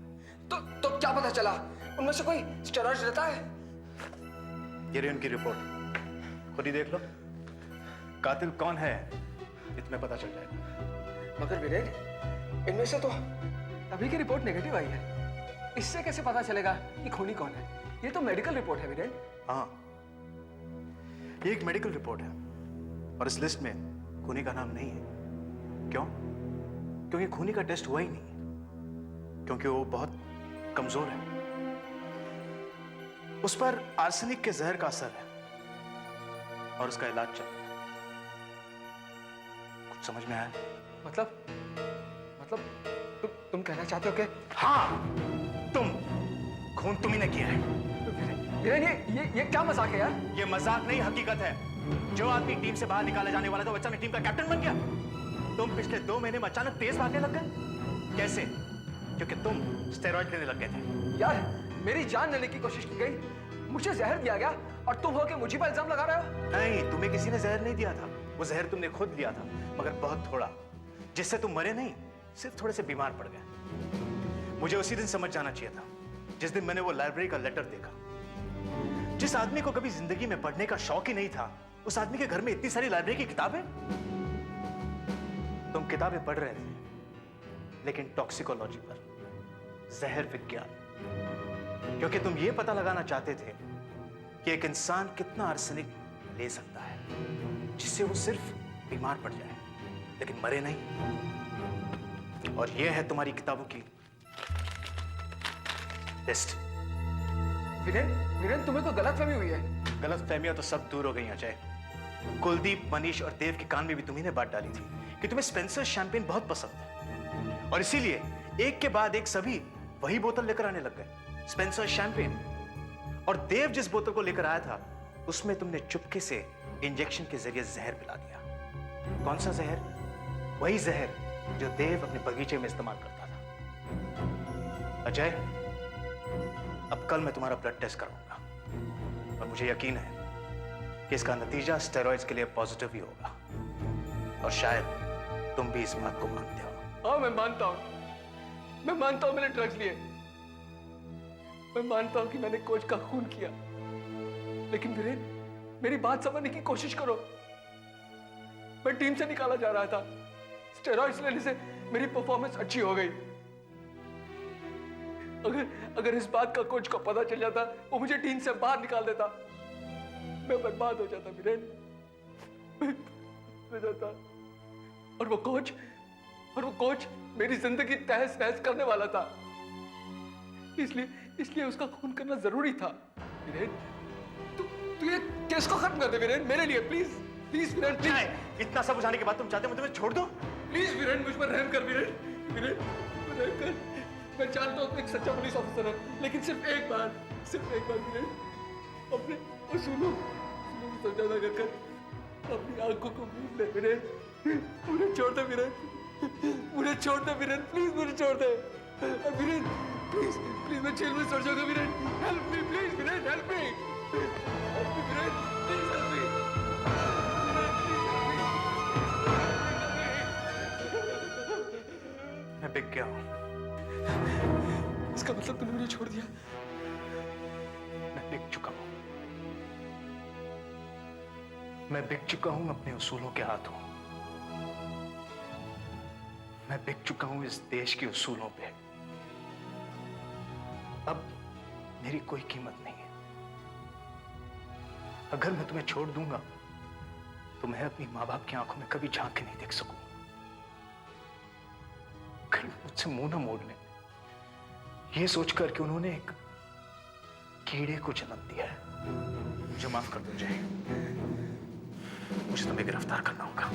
तो क्या पता चला? उनमें से कोई स्टेरॉइड्स लेता है? ये रही उनकी रिपोर्ट, खुद ही देख लो। कातिल कौन है ये तुम्हें पता चल जाएगा। मगर वीरेन, इनमें से तो अभी की रिपोर्ट नेगेटिव आई है। इससे कैसे पता चलेगा कि खूनी कौन है? ये तो मेडिकल रिपोर्ट है वीरेन। हाँ, ये एक मेडिकल रिपोर्ट है और इस लिस्ट में खूनी का नाम नहीं है। क्यों? क्योंकि खूनी का टेस्ट हुआ ही नहीं, क्योंकि वो बहुत कमजोर है। उस पर आर्सेनिक के जहर का असर है और उसका इलाज चल रहा है। कुछ समझ में आया? मतलब तुम कहना चाहते हो कि हाँ, तुम खून तुम्ही ने किया है। ये क्या मजाक है यार? ये मजाक नहीं, हकीकत है। जो आदमी टीम से बाहर निकाला जाने वाला था, वो अचानक टीम का कैप्टन बन गया। तुम पिछले 2 महीने में अचानक तेज भागने लग गए। कैसे? क्योंकि तुम स्टेरॉइड लेने लग गए थे। यार मेरी जान लेने की कोशिश की गई, मुझे जहर दिया गया और तुम हो के मुझे पर इल्जाम लगा रहे हो? नहीं, तुम्हें किसी ने जहर नहीं दिया था। वो जहर तुमने खुद लिया था, मगर बहुत थोड़ा, जिससे तुम मरे नहीं, सिर्फ थोड़े से बीमार पड़ गए। मुझे उसी दिन समझ जाना चाहिए था, जिस दिन मैंने वो लाइब्रेरी का लेटर देखा। जिस आदमी को कभी जिंदगी में पढ़ने का शौक ही नहीं था, उस आदमी के घर में इतनी सारी लाइब्रेरी की किताबें। तुम किताबें पढ़ रहे थे, लेकिन टॉक्सिकोलॉजी पर, जहर विज्ञान, क्योंकि तुम ये पता लगाना चाहते थे कि एक इंसान कितना आर्सेनिक ले सकता है जिससे वो सिर्फ बीमार पड़ जाए लेकिन मरे नहीं। और ये है तुम्हारी किताबों की लिस्ट। वीरेन, तुम्हें कोई गलतफहमी हुई है? गलतफहमियां तो सब दूर हो गई अजय। कुलदीप, मनीष और देव के कान में भी तुम्ही ने बात डाली थी कि तुम्हें स्पेंसर शैंपेन बहुत पसंद है, और इसीलिए एक के बाद एक सभी वही बोतल लेकर आने लग गए, स्पेंसर शैंपेन। और देव जिस बोतल को लेकर आया था, उसमें तुमने चुपके से इंजेक्शन के जरिए जहर मिला दिया। कौन सा जहर? वही जहर जो देव अपने बगीचे में इस्तेमाल करता था। अजय, अब कल मैं तुम्हारा ब्लड टेस्ट कराऊंगा, और मुझे यकीन है कि इसका नतीजा स्टेरॉइड्स के लिए पॉजिटिव ही होगा, और शायद तुम भी इस बात को मानते हो। हाँ, मैं मानता हूं मैंने ड्रग्स लिए। मैं मानता हूं कि मैंने कोच का खून किया, लेकिन वीरेन, मेरी बात समझने की कोशिश करो। मैं टीम से निकाला जा रहा था, स्टेरॉइड्स लेने से मेरी परफॉर्मेंस अच्छी हो गई। अगर इस बात का कोच को पता चल जाता, वो मुझे टीम से बाहर निकाल देता, मैं बर्बाद हो जाता वीरेन, हो जाता। और वो कोच मेरी जिंदगी तहस नहस करने वाला था, इसलिए उसका खून करना जरूरी था। वीरेन, तू ये केस को खत्म कर दे वीरेन, मेरे लिए प्लीज वीरेन, प्लीज। इतना सब बुझाने के बाद तुम चाहते हो मैं तुम्हें छोड़ दूं? प्लीज वीरेन, मुझ पर रहम कर वीरेन, रहम कर। मैं जानता हूं एक सच्चा पुलिस ऑफिसर है, लेकिन सिर्फ एक बार वीरेन, अपने उसूलों को समझौता कर अपनी आंखों को मूंद ले वीरेन। मुझे छोड़ दे वीरेन, प्लीज मुझे छोड़ दे वीरेन, प्लीज मैं जेल में सड़ जाऊंगा Viren. Help me please Viren, help me Viren, please help me. मैं बिक गया हूं। इसका मतलब तूने मुझे छोड़ दिया? मैं बिक चुका हूं। मैं बिक चुका हूं अपने उसूलों के हाथों। मैं बिक चुका हूं इस देश के उसूलों पे। अब मेरी कोई कीमत नहीं है। अगर मैं तुम्हें छोड़ दूंगा तो मैं अपनी माँ बाप की आंखों में कभी झांक के नहीं देख सकूंगा। कहीं मुझसे मुंह ना मोड़ लें, ये सोचकर कि उन्होंने एक कीड़े को जन्म दिया है। मुझे माफ कर दो जय, मुझे तुम्हें गिरफ्तार करना होगा।